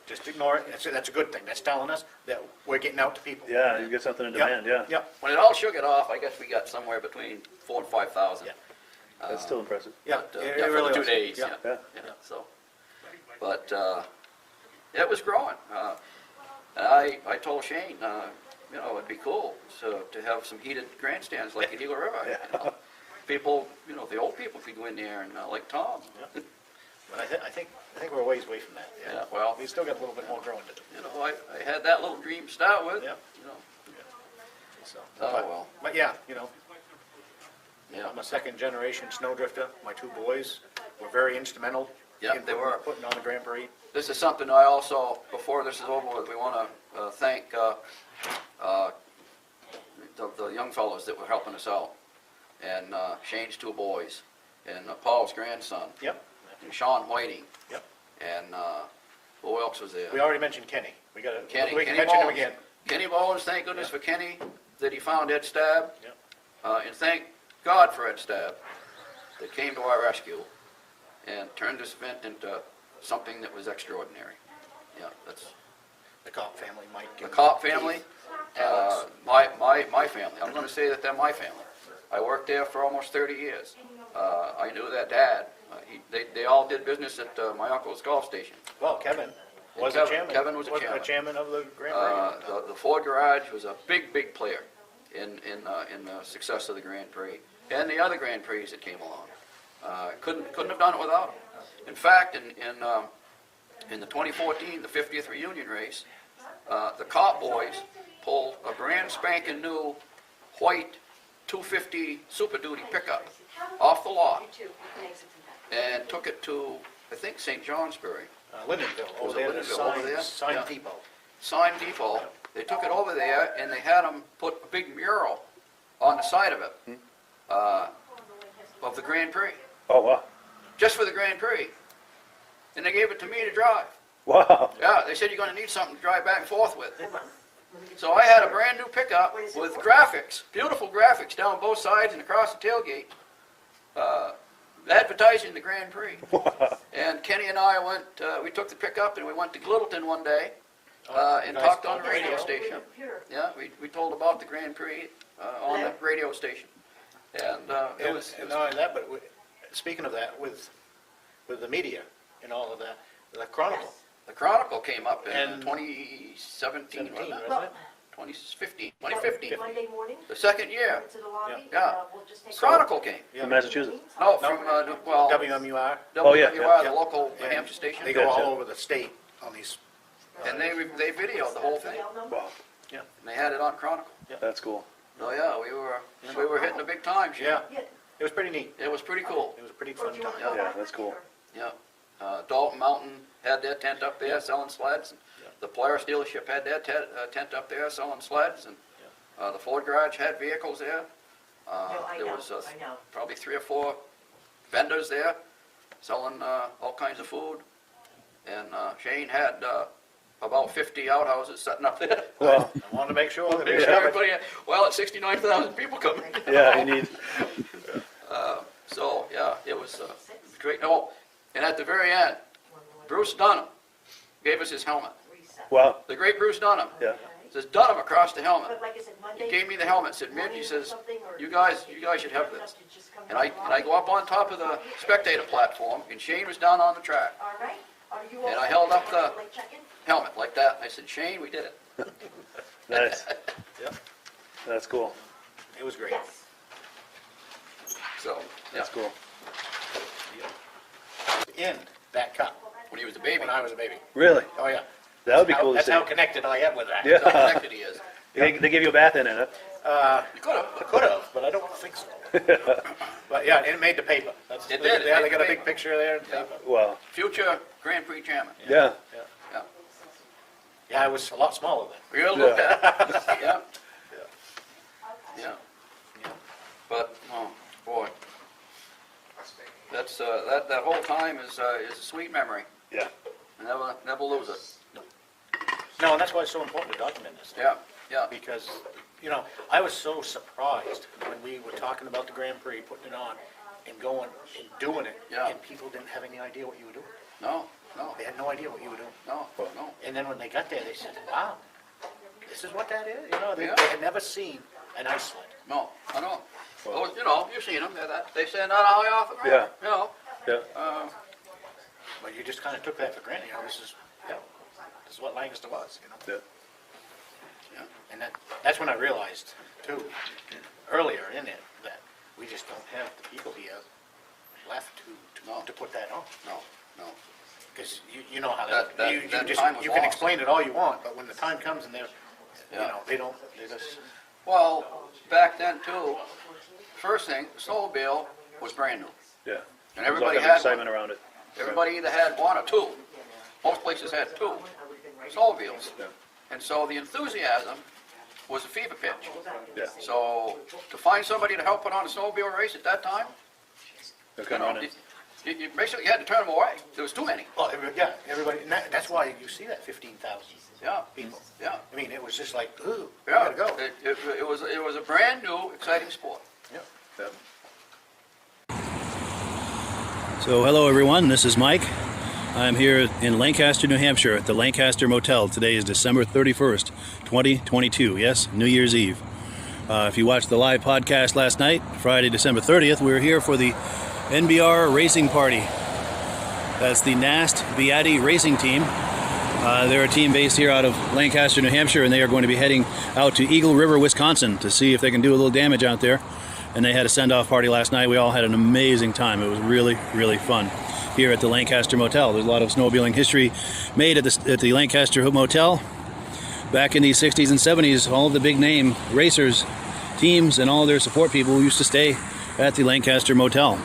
just ignore it. That's a good thing. That's telling us that we're getting out to people. Yeah. You get something in demand. Yeah. Yep. When it all shook it off, I guess we got somewhere between 4,000 and 5,000. Yeah. That's still impressive. Yeah, But, it yeah, for really the 2 was. days. Yeah. Yeah. Yeah. So, but it was growing. And I told Shane, you know, it'd be cool to have some heated grandstands like in Eagle River. You know. People, you know, the old people could go in there and like Tom. Yeah. But I think we're a ways away from that. Yeah, well, We still got a little bit more growing to do. you know, I had that little dream to start with. Yeah. You know. So, Oh, but, well. But yeah, you know, Yeah. I'm a second generation snowdrifter. My two boys were very instrumental. Yeah, in they were. putting on the Grand Prix. This is something I also, before this is over with, we want to thank the young fellows that were helping us out, and Shane's two boys, and Paul's grandson, Yep. and Sean Whiting, Yep. and who else was there? We already mentioned Kenny. We got to. Kenny. We can Kenny mention him Bowles. again. Kenny Bowles, thank goodness for Kenny that he found Ed Stab, Yep. and thank God for Ed Stab that came to our rescue and turned this event into something that was extraordinary. Yeah, that's The Kopp family, Mike. the and Kopp family, Keith, Alex. my family. I'm going to say that they're my family. I worked there for almost 30 years. I knew that dad. They all did business at my uncle's golf station. Well, Kevin was a Kevin- chairman. Kevin was a a chairman. chairman of the Grand Prix. The Ford Garage was a big player in the success of the Grand Prix and the other Grand Prix that came along. Couldn't have done it without him. In fact, in the 2014, the 50th reunion race, the Kopp boys pulled a brand spanking new white 250 Super Duty pickup off the lot and took it to, I think, St. Johnsbury. Lindenville, Was over it there, the Lindenville over there? sign Yeah. depot. Sign depot. They took it over there and they had them put a big mural on the side of it of the Grand Prix, Oh wow. just for the Grand Prix. And they gave it to me to drive. Wow. Yeah, they said you're going to need something to drive back and forth with. So I had a brand new pickup with graphics, beautiful graphics down both sides and across the tailgate, advertising the Grand Prix. And Kenny and I went, we took the pickup and we went to Littleton one day and nice. talked on the On the radio radio. station. Yeah, we told about the Grand Prix on the radio station. And it was, And not only that, but speaking of that, with the media and all of that, the Chronicle. the Chronicle came up in And- 2017, 17, wasn't it? wasn't it? 2015. Monday morning? The second year, To the lobby? Yeah. We'll just take Chronicle came. Yeah. From Massachusetts. No, from, well, WMUR. Oh, yeah, WWR, yeah. the local New And Hampshire station. They go Gotcha. all over the state on these. And they videoed the whole thing. Wow. And they had it on Chronicle. That's cool. Oh yeah, we were hitting the big time. Shane. Yeah, it was pretty neat. It was pretty cool. It was a pretty fun time. Yeah, that's cool. Yeah. Dalton Mountain had their tent up there selling sleds. The Polaris dealership had their tent up there selling sleds, and the Ford garage had vehicles there. There was probably 3 or 4 vendors there selling all kinds of food, and Shane had about 50 outhouses setting up there. Well, I wanted to make sure that Everybody, well, it's 69,000 people coming. yeah, you need. So yeah, it was great. Oh, and at the very end, Bruce Dunham gave us his helmet. Wow. The great Bruce Dunham. Yeah. Says Dunham across the helmet. He gave me the helmet. Said, Midge, he says, you guys should have this. And I go up on top of the spectator platform, and Shane was down on the track. And I held up the helmet like that. I said, Shane, we did it. Nice. Yep. That's cool. It was great. So, yeah. That's cool. In that cup When he was a baby. when I was a baby. Really? Oh yeah. That would be cool to That's see. how connected I am with that. Yeah. How connected he is. They give you a bath in it, You could have. I could have, but I don't think so. huh? But yeah, it made the paper. It did. Yeah, It they made got the a big paper. picture there. In Yeah. paper. Wow. Future Grand Prix chairman. Yeah. Yeah. Yeah, I was a lot smaller then. Real look at it. Yeah. Yeah. But, oh, boy. That's, that whole time is a sweet memory. Yeah. Never lose it. No, and that's why it's so important to document this. Yeah, yeah. Because, you know, I was so surprised when we were talking about the Grand Prix, putting it on, and going and doing it, Yeah. and people didn't have any idea what you were doing. No. They had no idea what you were doing. No. And then when they got there, they said, wow, this is what that is? You know, they Yeah. had never seen an ice sled. No, I know. Well, you know, you've seen them. They stand out high off the ground. Yeah. You know. Yeah. But you just kind of took that for granted, you know, this is what Lancaster was, you know? Yeah. And that's when I realized, too, earlier in it, that we just don't have the people here left to put that on. No. Because you know how That you time was can lost. explain it all you want, but when the time comes and they're, Yeah. you know, they just, Well, back then too, first thing, the snowmobile was brand new. Yeah. And everybody There's all had kind of one. excitement around it. Everybody either had one or two. Most places had two snowmobiles. Yeah. And so the enthusiasm was a fever pitch. Yeah. So to find somebody to help put on a snowmobile race at that time, They're you kind of know, running. you basically had to turn them away. There was too many. well, yeah, everybody, and that's why you see that 15,000 Yeah, people. yeah, I mean, it was just like, ooh, we yeah. gotta go. It was a brand new, exciting sport. Yeah. Yeah. So hello everyone, this is Mike. I'm here in Lancaster, New Hampshire at the Lancaster Motel. Today is December 31st, 2022. Yes, New Year's Eve. If you watched the live podcast last night, Friday, December 30th, we were here for the NBR Racing Party. That's the NAST Viatti Racing Team. They're a team based here out of Lancaster, New Hampshire, and they are going to be heading out to Eagle River, Wisconsin to see if they can do a little damage out there. And they had a send-off party last night. We all had an amazing time. It was really, really fun here at the Lancaster Motel. There's a lot of snowmobiling history made at the Lancaster Motel. Back in the 60s and 70s, all of the big name racers, teams, and all their support people used to stay at the Lancaster Motel.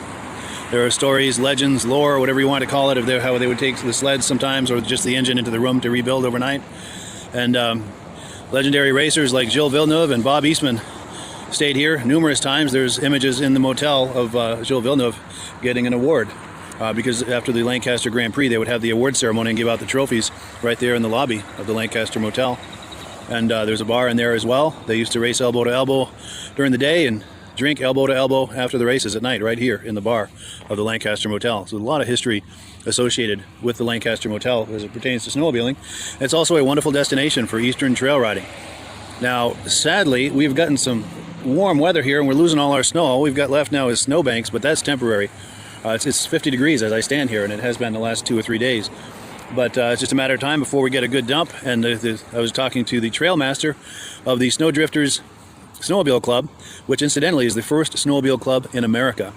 There are stories, legends, lore, whatever you want to call it, of how they would take the sleds sometimes or just the engine into the room to rebuild overnight. And legendary racers like Gilles Villeneuve and Bob Eastman stayed here numerous times. There's images in the motel of Gilles Villeneuve getting an award because after the Lancaster Grand Prix they would have the award ceremony and give out the trophies right there in the lobby of the Lancaster Motel. And there's a bar in there as well. They used to race elbow to elbow during the day and drink elbow to elbow after the races at night right here in the bar of the Lancaster Motel. So a lot of history associated with the Lancaster Motel as it pertains to snowmobiling. It's also a wonderful destination for eastern trail riding. Now, sadly, we've gotten some warm weather here and we're losing all our snow. All we've got left now is snowbanks, but that's temporary. It's 50 degrees as I stand here, and it has been the last 2 or 3 days. But it's just a matter of time before we get a good dump. And I was talking to the trail master of the Snowdrifters Snowmobile Club, which incidentally is the first snowmobile club in America.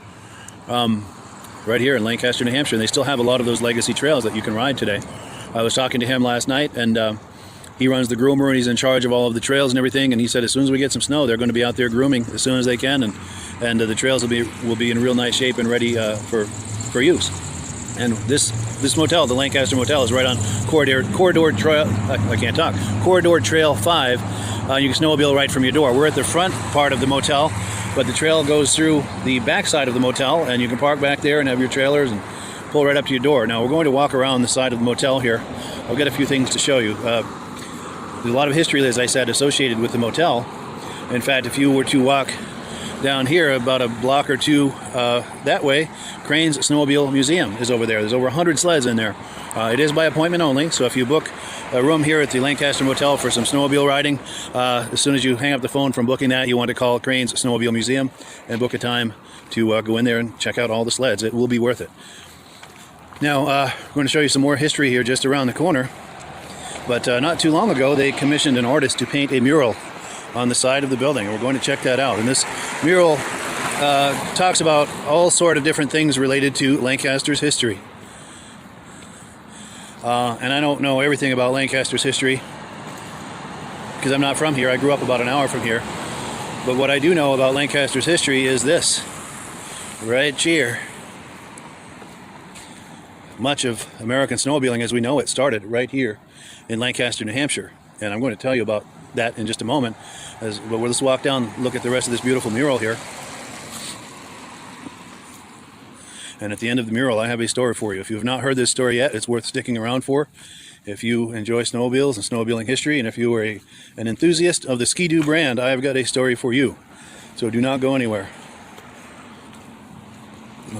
Right here in Lancaster, New Hampshire. And they still have a lot of those legacy trails that you can ride today. I was talking to him last night, and He runs the groomer and he's in charge of all of the trails and everything. And he said as soon as we get some snow, they're going to be out there grooming as soon as they can, and the trails will be in real nice shape and ready for use. And this motel, the Lancaster Motel, is right on Corridor Trail. I can't talk. Corridor Trail 5. You can snowmobile right from your door. We're at the front part of the motel, but the trail goes through the back side of the motel, and you can park back there and have your trailers and pull right up to your door. Now we're going to walk around the side of the motel here. I've got a few things to show you. There's a lot of history, as I said, associated with the motel. In fact, if you were to walk down here about a block or two that way, Crane's Snowmobile Museum is over there. There's over 100 sleds in there. It is by appointment only, so if you book a room here at the Lancaster Motel for some snowmobile riding, as soon as you hang up the phone from booking that, you want to call Crane's Snowmobile Museum and book a time to go in there and check out all the sleds. It will be worth it. Now, I'm going to show you some more history here just around the corner. But not too long ago, they commissioned an artist to paint a mural on the side of the building, and we're going to check that out. And this mural talks about all sort of different things related to Lancaster's history. And I don't know everything about Lancaster's history because I'm not from here. I grew up about an hour from here. But what I do know about Lancaster's history is this right here. Much of American snowmobiling as we know it started right here in Lancaster, New Hampshire. And I'm going to tell you about that in just a moment. But let's walk down and look at the rest of this beautiful mural here. And at the end of the mural, I have a story for you. If you have not heard this story yet, it's worth sticking around for. If you enjoy snowmobiles and snowmobiling history, and if you are an enthusiast of the Ski-Doo brand, I have got a story for you. So do not go anywhere.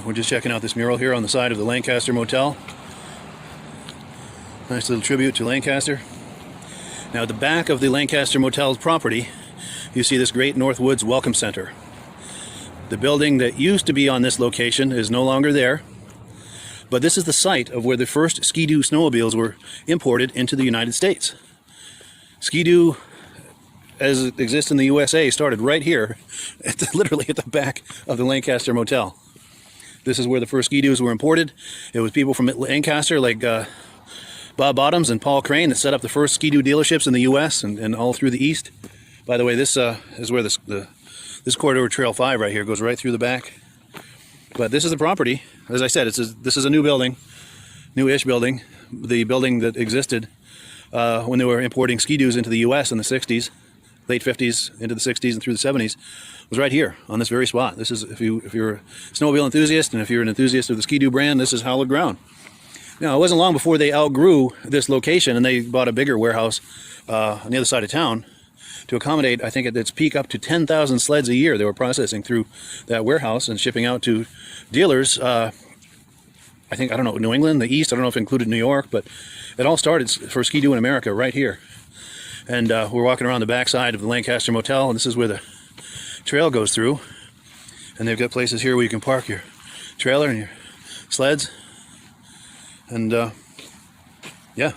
We're just checking out this mural here on the side of the Lancaster Motel. Nice little tribute to Lancaster. Now at the back of the Lancaster Motel's property, you see this great Northwoods Welcome Center. The building that used to be on this location is no longer there, but this is the site of where the first Ski-Doo snowmobiles were imported into the United States. Ski-Doo, as it exists in the USA, started right here, literally at the back of the Lancaster Motel. This is where the first Ski-Doos were imported. It was people from Lancaster like Bob Bottoms and Paul Crane that set up the first Ski-Doo dealerships in the U.S. and all through the East. By the way, this is where this Corridor Trail 5 right here goes right through the back. But this is the property. As I said, this is a new building, new-ish building. The building that existed when they were importing Ski-Doos into the U.S. in the 60s, late 50s into the 60s and through the 70s, was right here on this very spot. This is, if you're a snowmobile enthusiast and if you're an enthusiast of the Ski-Doo brand, this is hallowed ground. Now, it wasn't long before they outgrew this location and they bought a bigger warehouse on the other side of town to accommodate, I think at its peak, up to 10,000 sleds a year they were processing through that warehouse and shipping out to dealers. I don't know, New England, the East, I don't know if it included New York, but it all started for Ski-Doo in America right here. And we're walking around the backside of the Lancaster Motel, and this is where the trail goes through. And they've got places here where you can park your trailer and your sleds. And yeah,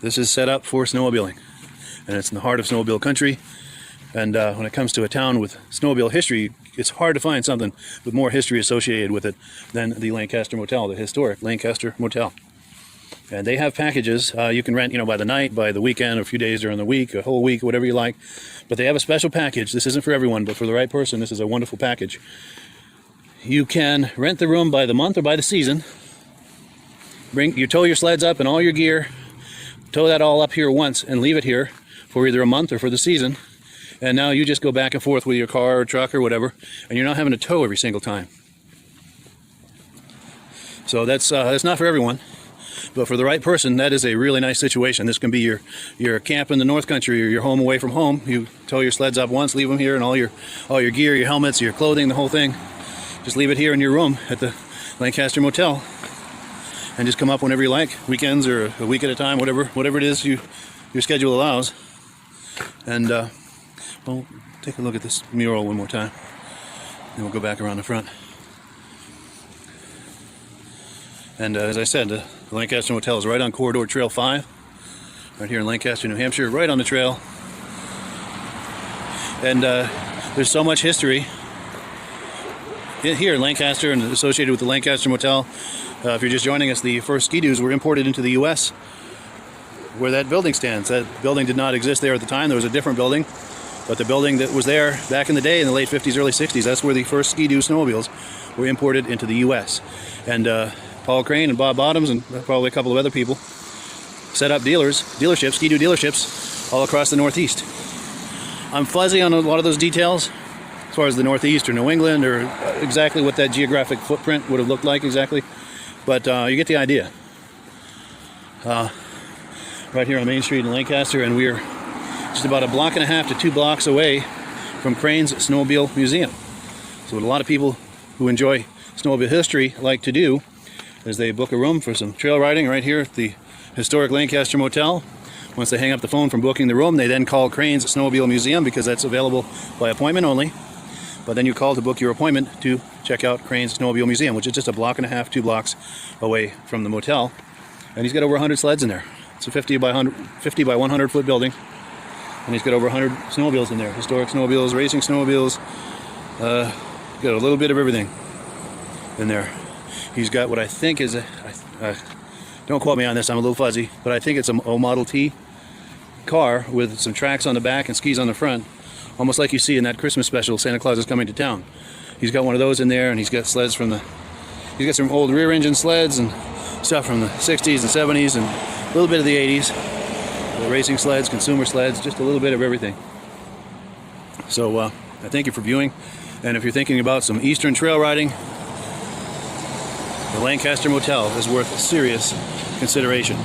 this is set up for snowmobiling. And it's in the heart of snowmobile country. And when it comes to a town with snowmobile history, it's hard to find something with more history associated with it than the Lancaster Motel, the historic Lancaster Motel. And they have packages you can rent, by the night, by the weekend, a few days during the week, a whole week, whatever you like. But they have a special package. This isn't for everyone, but for the right person, this is a wonderful package. You can rent the room by the month or by the season. You tow your sleds up and all your gear, tow that all up here once and leave it here for either a month or for the season. And now you just go back and forth with your car or truck or whatever, and you're not having to tow every single time. So that's not for everyone. But for the right person, that is a really nice situation. This can be your camp in the North Country or your home away from home. You tow your sleds up once, leave them here, and all your gear, your helmets, your clothing, the whole thing. Just leave it here in your room at the Lancaster Motel, and just come up whenever you like, weekends or a week at a time, whatever it is your schedule allows. And well, take a look at this mural one more time, and we'll go back around the front. And as I said, the Lancaster Motel is right on Corridor Trail 5, right here in Lancaster, New Hampshire, right on the trail. And there's so much history here in Lancaster and associated with the Lancaster Motel. If you're just joining us, the first Ski-Doos were imported into the U.S. where that building stands. That building did not exist there at the time. There was a different building, but the building that was there back in the day in the late 50s, early 60s, that's where the first Ski-Doo snowmobiles were imported into the U.S. And Paul Crane and Bob Bottoms and probably a couple of other people set up dealerships, Ski-Doo dealerships all across the Northeast. I'm fuzzy on a lot of those details as far as the Northeast or New England or exactly what that geographic footprint would have looked like exactly, but you get the idea. Right here on Main Street in Lancaster, and we're just about a block and a half to 2 blocks away from Crane's Snowmobile Museum. So what a lot of people who enjoy snowmobile history like to do is they book a room for some trail riding right here at the historic Lancaster Motel. Once they hang up the phone from booking the room, they then call Crane's Snowmobile Museum because that's available by appointment only. But then you call to book your appointment to check out Crane's Snowmobile Museum, which is just a block and a half, 2 blocks away from the motel. And he's got over 100 sleds in there. It's a 50 by 100 foot building. And he's got over 100 snowmobiles in there. Historic snowmobiles, racing snowmobiles. Got a little bit of everything in there. He's got what I think is a, don't quote me on this, I'm a little fuzzy, but I think it's a Model T car with some tracks on the back and skis on the front. Almost like you see in that Christmas special, Santa Claus is Coming to Town. He's got one of those in there, and he's got sleds from he's got some old rear engine sleds and stuff from the 60s and 70s and a little bit of the 80s. The racing sleds, consumer sleds, just a little bit of everything. So I thank you for viewing. And if you're thinking about some Eastern trail riding, the Lancaster Motel is worth serious consideration.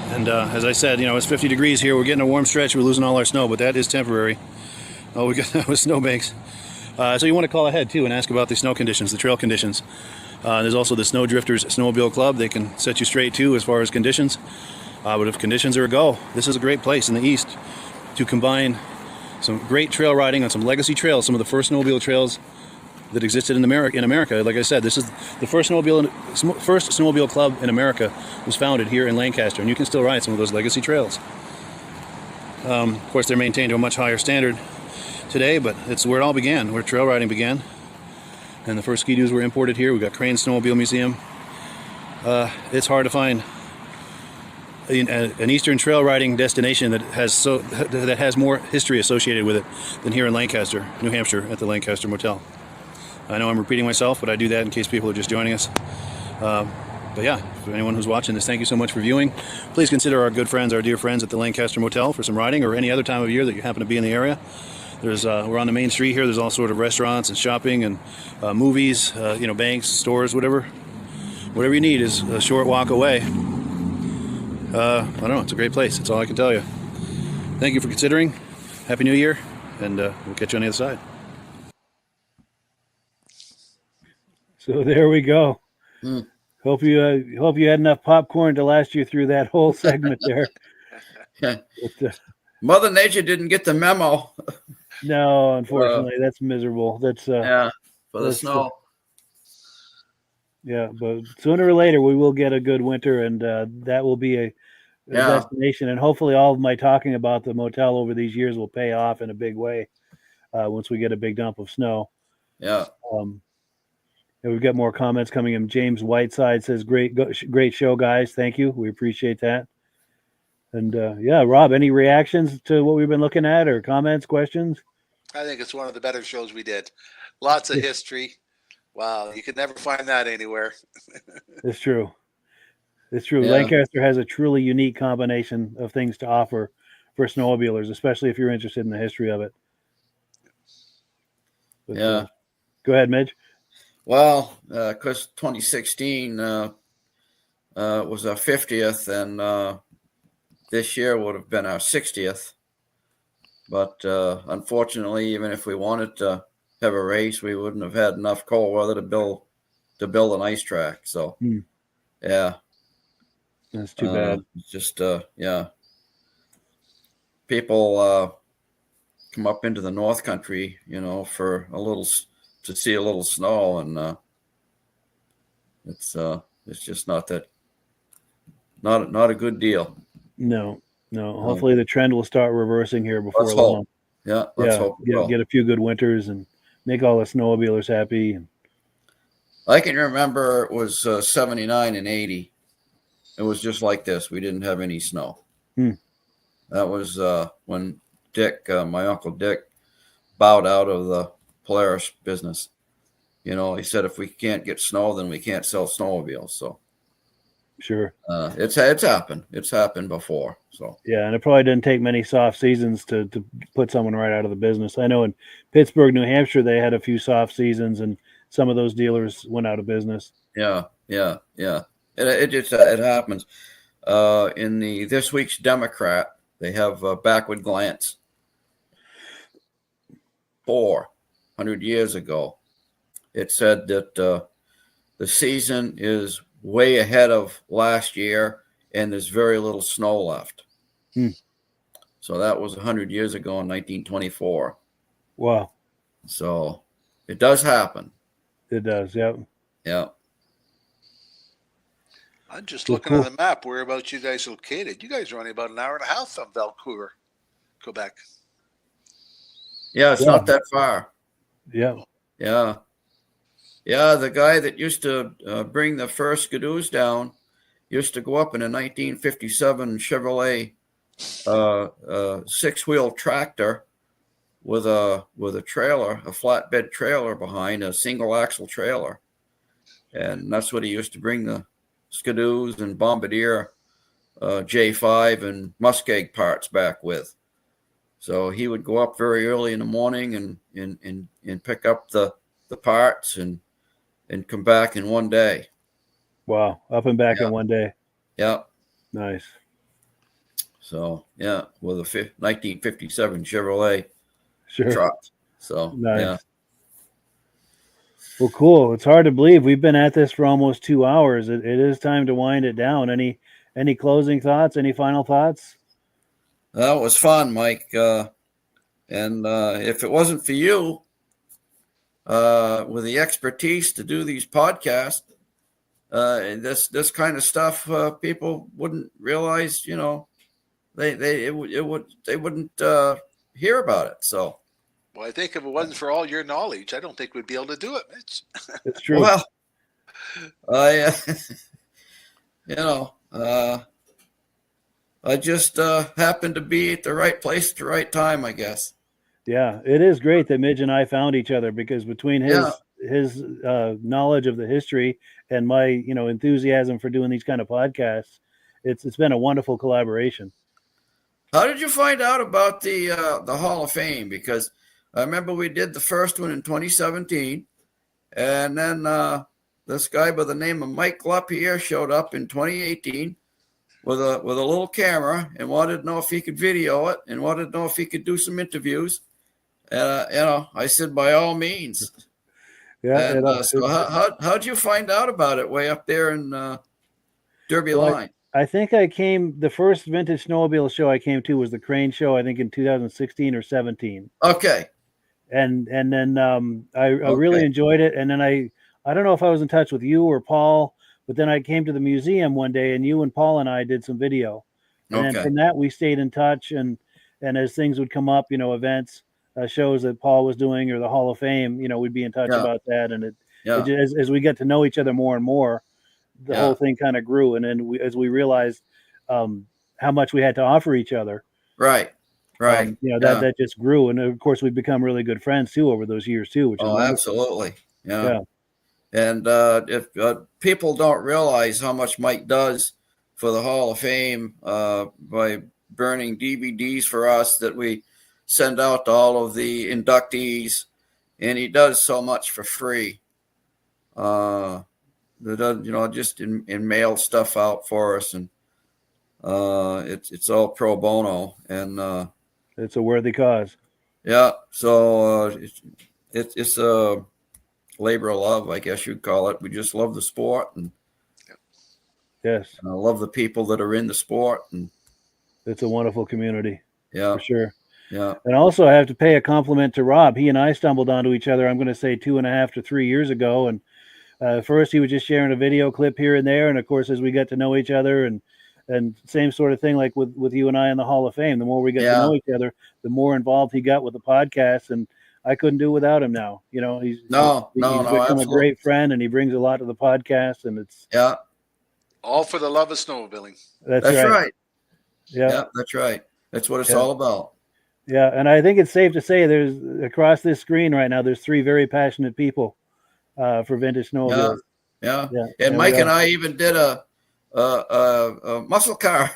And as I said, you know, it's 50 degrees here. We're getting a warm stretch. We're losing all our snow, but that is temporary. Oh, we got that with snowbanks. So you want to call ahead too and ask about the snow conditions, the trail conditions. There's also the Snow Drifters Snowmobile Club. They can set you straight too as far as conditions. But if conditions are a go, this is a great place in the East to combine some great trail riding on some legacy trails, some of the first snowmobile trails that existed in America. Like I said, this is the first snowmobile club in America was founded here in Lancaster, and you can still ride some of those legacy trails. Of course, they're maintained to a much higher standard today, but it's where it all began, where trail riding began. And the first Ski-Doos were imported here. We've got Crane's Snowmobile Museum. It's hard to find an Eastern trail riding destination that has more history associated with it than here in Lancaster, New Hampshire, at the Lancaster Motel. I know I'm repeating myself, but I do that in case people are just joining us. But yeah, for anyone who's watching this, thank you so much for viewing. Please consider our good friends, our dear friends at the Lancaster Motel for some riding or any other time of year that you happen to be in the area. We're on the main street here. There's all sort of restaurants and shopping and movies, banks, stores, whatever you need is a short walk away. I don't know, it's a great place. That's all I can tell you. Thank you for considering. Happy New Year, and we'll catch you on the other side. So there we go. Hope you had enough popcorn to last you through that whole segment there. Mother Nature didn't get the memo. No, unfortunately, that's miserable. That's for the snow. Yeah, but sooner or later we will get a good winter, and that will be a destination. And hopefully, all of my talking about the motel over these years will pay off in a big way once we get a big dump of snow. Yeah. And we've got more comments coming in. James Whiteside says, great show, guys. Thank you. We appreciate that. And Rob, any reactions to what we've been looking at or comments, questions? I think it's one of the better shows we did. Lots of history. Wow. You could never find that anywhere. It's true. It's true. Yeah. Lancaster has a truly unique combination of things to offer for snowmobilers, especially if you're interested in the history of it. But, go ahead, Midge. Well, because 2016 was our 50th, and this year would have been our 60th. But unfortunately, even if we wanted to have a race, we wouldn't have had enough cold weather to build an ice track. So, yeah, that's too bad. Just people come up into the North Country, for to see a little snow, and it's just not a good deal. No. Hopefully the trend will start reversing here before let's long. Hope. Yeah, let's hope. Get a few good winters and make all the snowmobilers happy. I can remember it was 79 and 80, it was just like this. We didn't have any snow. Hmm. That was when Dick, my Uncle Dick, bowed out of the Polaris business. You know, he said, if we can't get snow, then we can't sell snowmobiles. So Sure. it's happened. It's happened before. So Yeah, and it probably didn't take many soft seasons to put someone right out of the business. I know in Pittsburgh, New Hampshire, they had a few soft seasons, and some of those dealers went out of business. yeah. It happens. In this week's Democrat, they have a backward glance. 400 years ago, it said that the season is way ahead of last year, and there's very little snow left. So that was 100 years ago in 1924. Wow. So it does happen. It does, yeah. Yeah. I'm just Well, looking cool. on the map. Whereabouts you guys located? You guys are only about an hour and a half from Vancouver, Quebec. Yeah, it's Yeah. not that far. Yeah. Yeah. Yeah, the guy that used to bring the first skidoos down used to go up in a 1957 Chevrolet 6-wheel tractor with a trailer, a flatbed trailer behind, a single axle trailer. And that's what he used to bring the skidoos and Bombardier J5 and Muskeg parts back with. So he would go up very early in the morning and pick up the parts and come back in one day. Wow. Up and back Yeah. in one day. Yeah. Nice. So yeah, with a 1957 Chevrolet Sure. truck. So Nice. yeah. Well, cool. It's hard to believe we've been at this for almost 2 hours. It is time to wind it down. Any closing thoughts? Any final thoughts? That was fun, Mike. And if it wasn't for you, with the expertise to do these podcasts, this kind of stuff, people wouldn't realize. You know, they wouldn't hear about it. So, Well, I think if it wasn't for all your knowledge, I don't think we'd be able to do it, Mitch. It's true. well, I you know, I just happened to be at the right place at the right time, I guess. Yeah, it is great that Midge and I found each other, because between his knowledge of the history and my enthusiasm for doing these kind of podcasts, it's been a wonderful collaboration. How did you find out about the Hall of Fame? Because I remember we did the first one in 2017, and then this guy by the name of Mike LaPIERRE showed up in 2018 with a little camera and wanted to know if he could video it and wanted to know if he could do some interviews. I said, by all means. Yeah. And, so how'd you find out about it way up there in Derby Line? I think the first Vintage Snowmobile show I came to was the Crane show, I think in 2016 or 17. Okay. And then I really enjoyed it. And then I don't know if I was in touch with you or Paul, but then I came to the museum one day, and you and Paul and I did some video. And then from that, we stayed in touch. And as things would come up, events, shows that Paul was doing, or the Hall of Fame, we'd be in touch about that. And as we get to know each other more and more, the whole thing kind of grew. And then as we realized how much we had to offer each other. Right. That just grew. And of course, we've become really good friends too over those years too. Which is absolutely. Yeah. And if people don't realize how much Mike does for the Hall of Fame by burning DVDs for us that we send out to all of the inductees, and he does so much for free. Just in mail stuff out for us, and it's all pro bono, and it's a worthy cause. Yeah, so it's a labor of love, I guess you'd call it. We just love the sport, and yes, I love the people that are in the sport, and it's a wonderful community. Yeah, for sure. Yeah. And also, I have to pay a compliment to Rob. He and I stumbled onto each other, I'm going to say 2.5 to 3 years ago. And first, he was just sharing a video clip here and there. And of course, as we got to know each other, and same sort of thing like with you and I in the Hall of Fame, the more we get to know each other, the more involved he got with the podcast. And I couldn't do without him now. He's become a great friend, and he brings a lot to the podcast. And All for the love of snowmobiling. That's That's right. right. Yeah. Yeah, that's right. That's what it's Yeah. all about. Yeah, and I think it's safe to say there's across this screen right now. There's 3 very passionate people for vintage Yeah, snowmobiles. yeah. Yeah, And we Mike and are. I even did a muscle car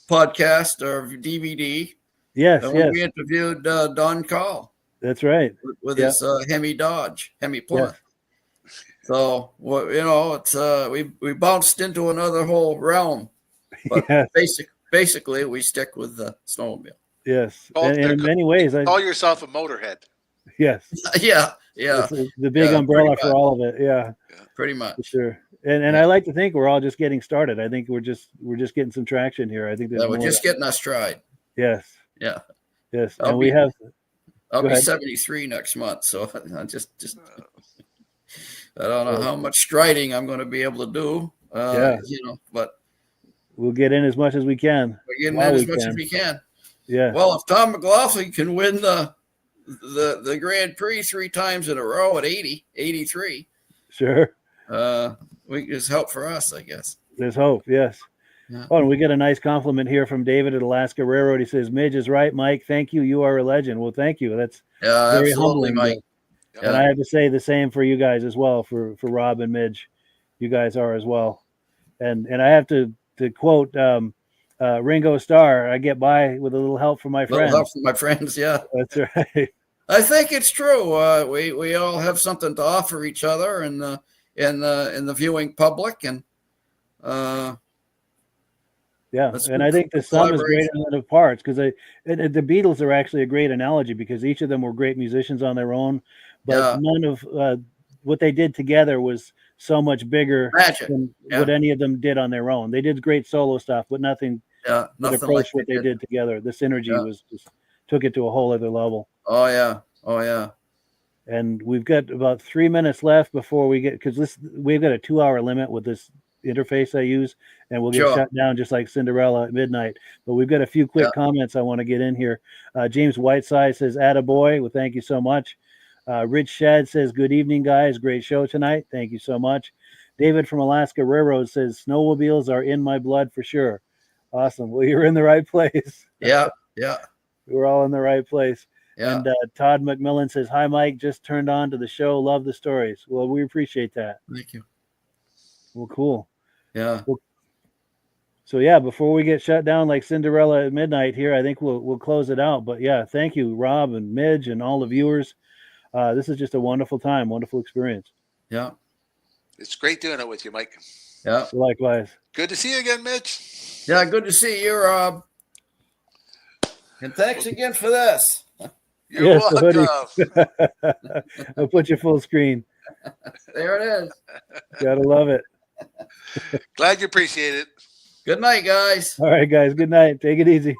podcast or DVD. Yes, And yes, we interviewed Don Call that's right. with Yeah. his Hemi Dodge, Hemi Plymouth. Yes. So, well, you know, it's we bounced into another whole realm, but Yes. basically we stick with the snowmobile. Yes, Call- and in many ways, Call yourself a motorhead. yes, Yeah, it's the big Yeah, umbrella pretty for much. all of it. Yeah, pretty for much. sure. And Yeah. I like to think we're all just getting started. I think we're just getting some traction here. I think there's Yeah, we're more. just getting us tried. Yes, Yeah, yes, I'll and we be- have. I'll Go be ahead. 73 next month, so I just I don't know how much striding I'm going to be able to do. Yeah. You know, but We'll get in as much as we can. we're getting while in as we much can. as we can. Yeah. Well, if Tom McLaughlin can win the Grand Prix 3 times in a row at 83, Sure. it's help for us, I guess. There's hope. Yes. Yeah. Oh, and we get a nice compliment here from David at Alaska Railroad. He says, "Midge is right, Mike. Thank you. You are a legend." Well, thank you. That's Yeah, very absolutely, humbling. Mike. And I have to say the same for you guys as well. For Rob and Midge, you guys are as well. And I have to quote Ringo Starr. I get by with a little help from my Little friends. help from my friends, yeah. That's right. I think it's true. We all have something to offer each other in the viewing public, and Yeah, That's and good I think the for sum is greater collaboration. than the parts because the Beatles are actually a great analogy because each of them were great musicians on their own, but Yeah. none of what they did together was so much bigger Magic. than Yeah. what any of them did on their own. They did great solo stuff, but nothing Yeah, that nothing approached like what they did together. The synergy Yeah. was just took it to a whole other level. Oh yeah, oh yeah. And we've got about 3 minutes left before we get because we've got a 2-hour limit with this interface I use, and we'll get Sure. shut down just like Cinderella at midnight. But we've got a few quick Yeah. comments I want to get in here. James Whiteside says, "Attaboy." Well, thank you so much. Rich Shad says, "Good evening, guys. Great show tonight. Thank you so much." David from Alaska Railroad says, "Snowmobiles are in my blood for sure." Awesome. Well, you're in the right place. Yeah, yeah, We're all in the right place. yeah. And Todd McMillan says, "Hi, Mike. Just turned on to the show. Love the stories." Well, we appreciate that. Thank you. Well, cool. Yeah. So yeah, before we get shut down like Cinderella at midnight here, I think we'll close it out. But yeah, thank you, Rob and Midge and all the viewers. This is just a wonderful time, wonderful experience. Yeah. It's great doing it with you, Mike. Yeah. Likewise. Good to see you again, Mitch. Yeah, good to see you, Rob. And thanks again for this. You're Yes, the welcome. hoodie. I'll put you full screen. There it is. Gotta love it. Glad you appreciate it. Good night, guys. All right, guys. Good night. Take it easy.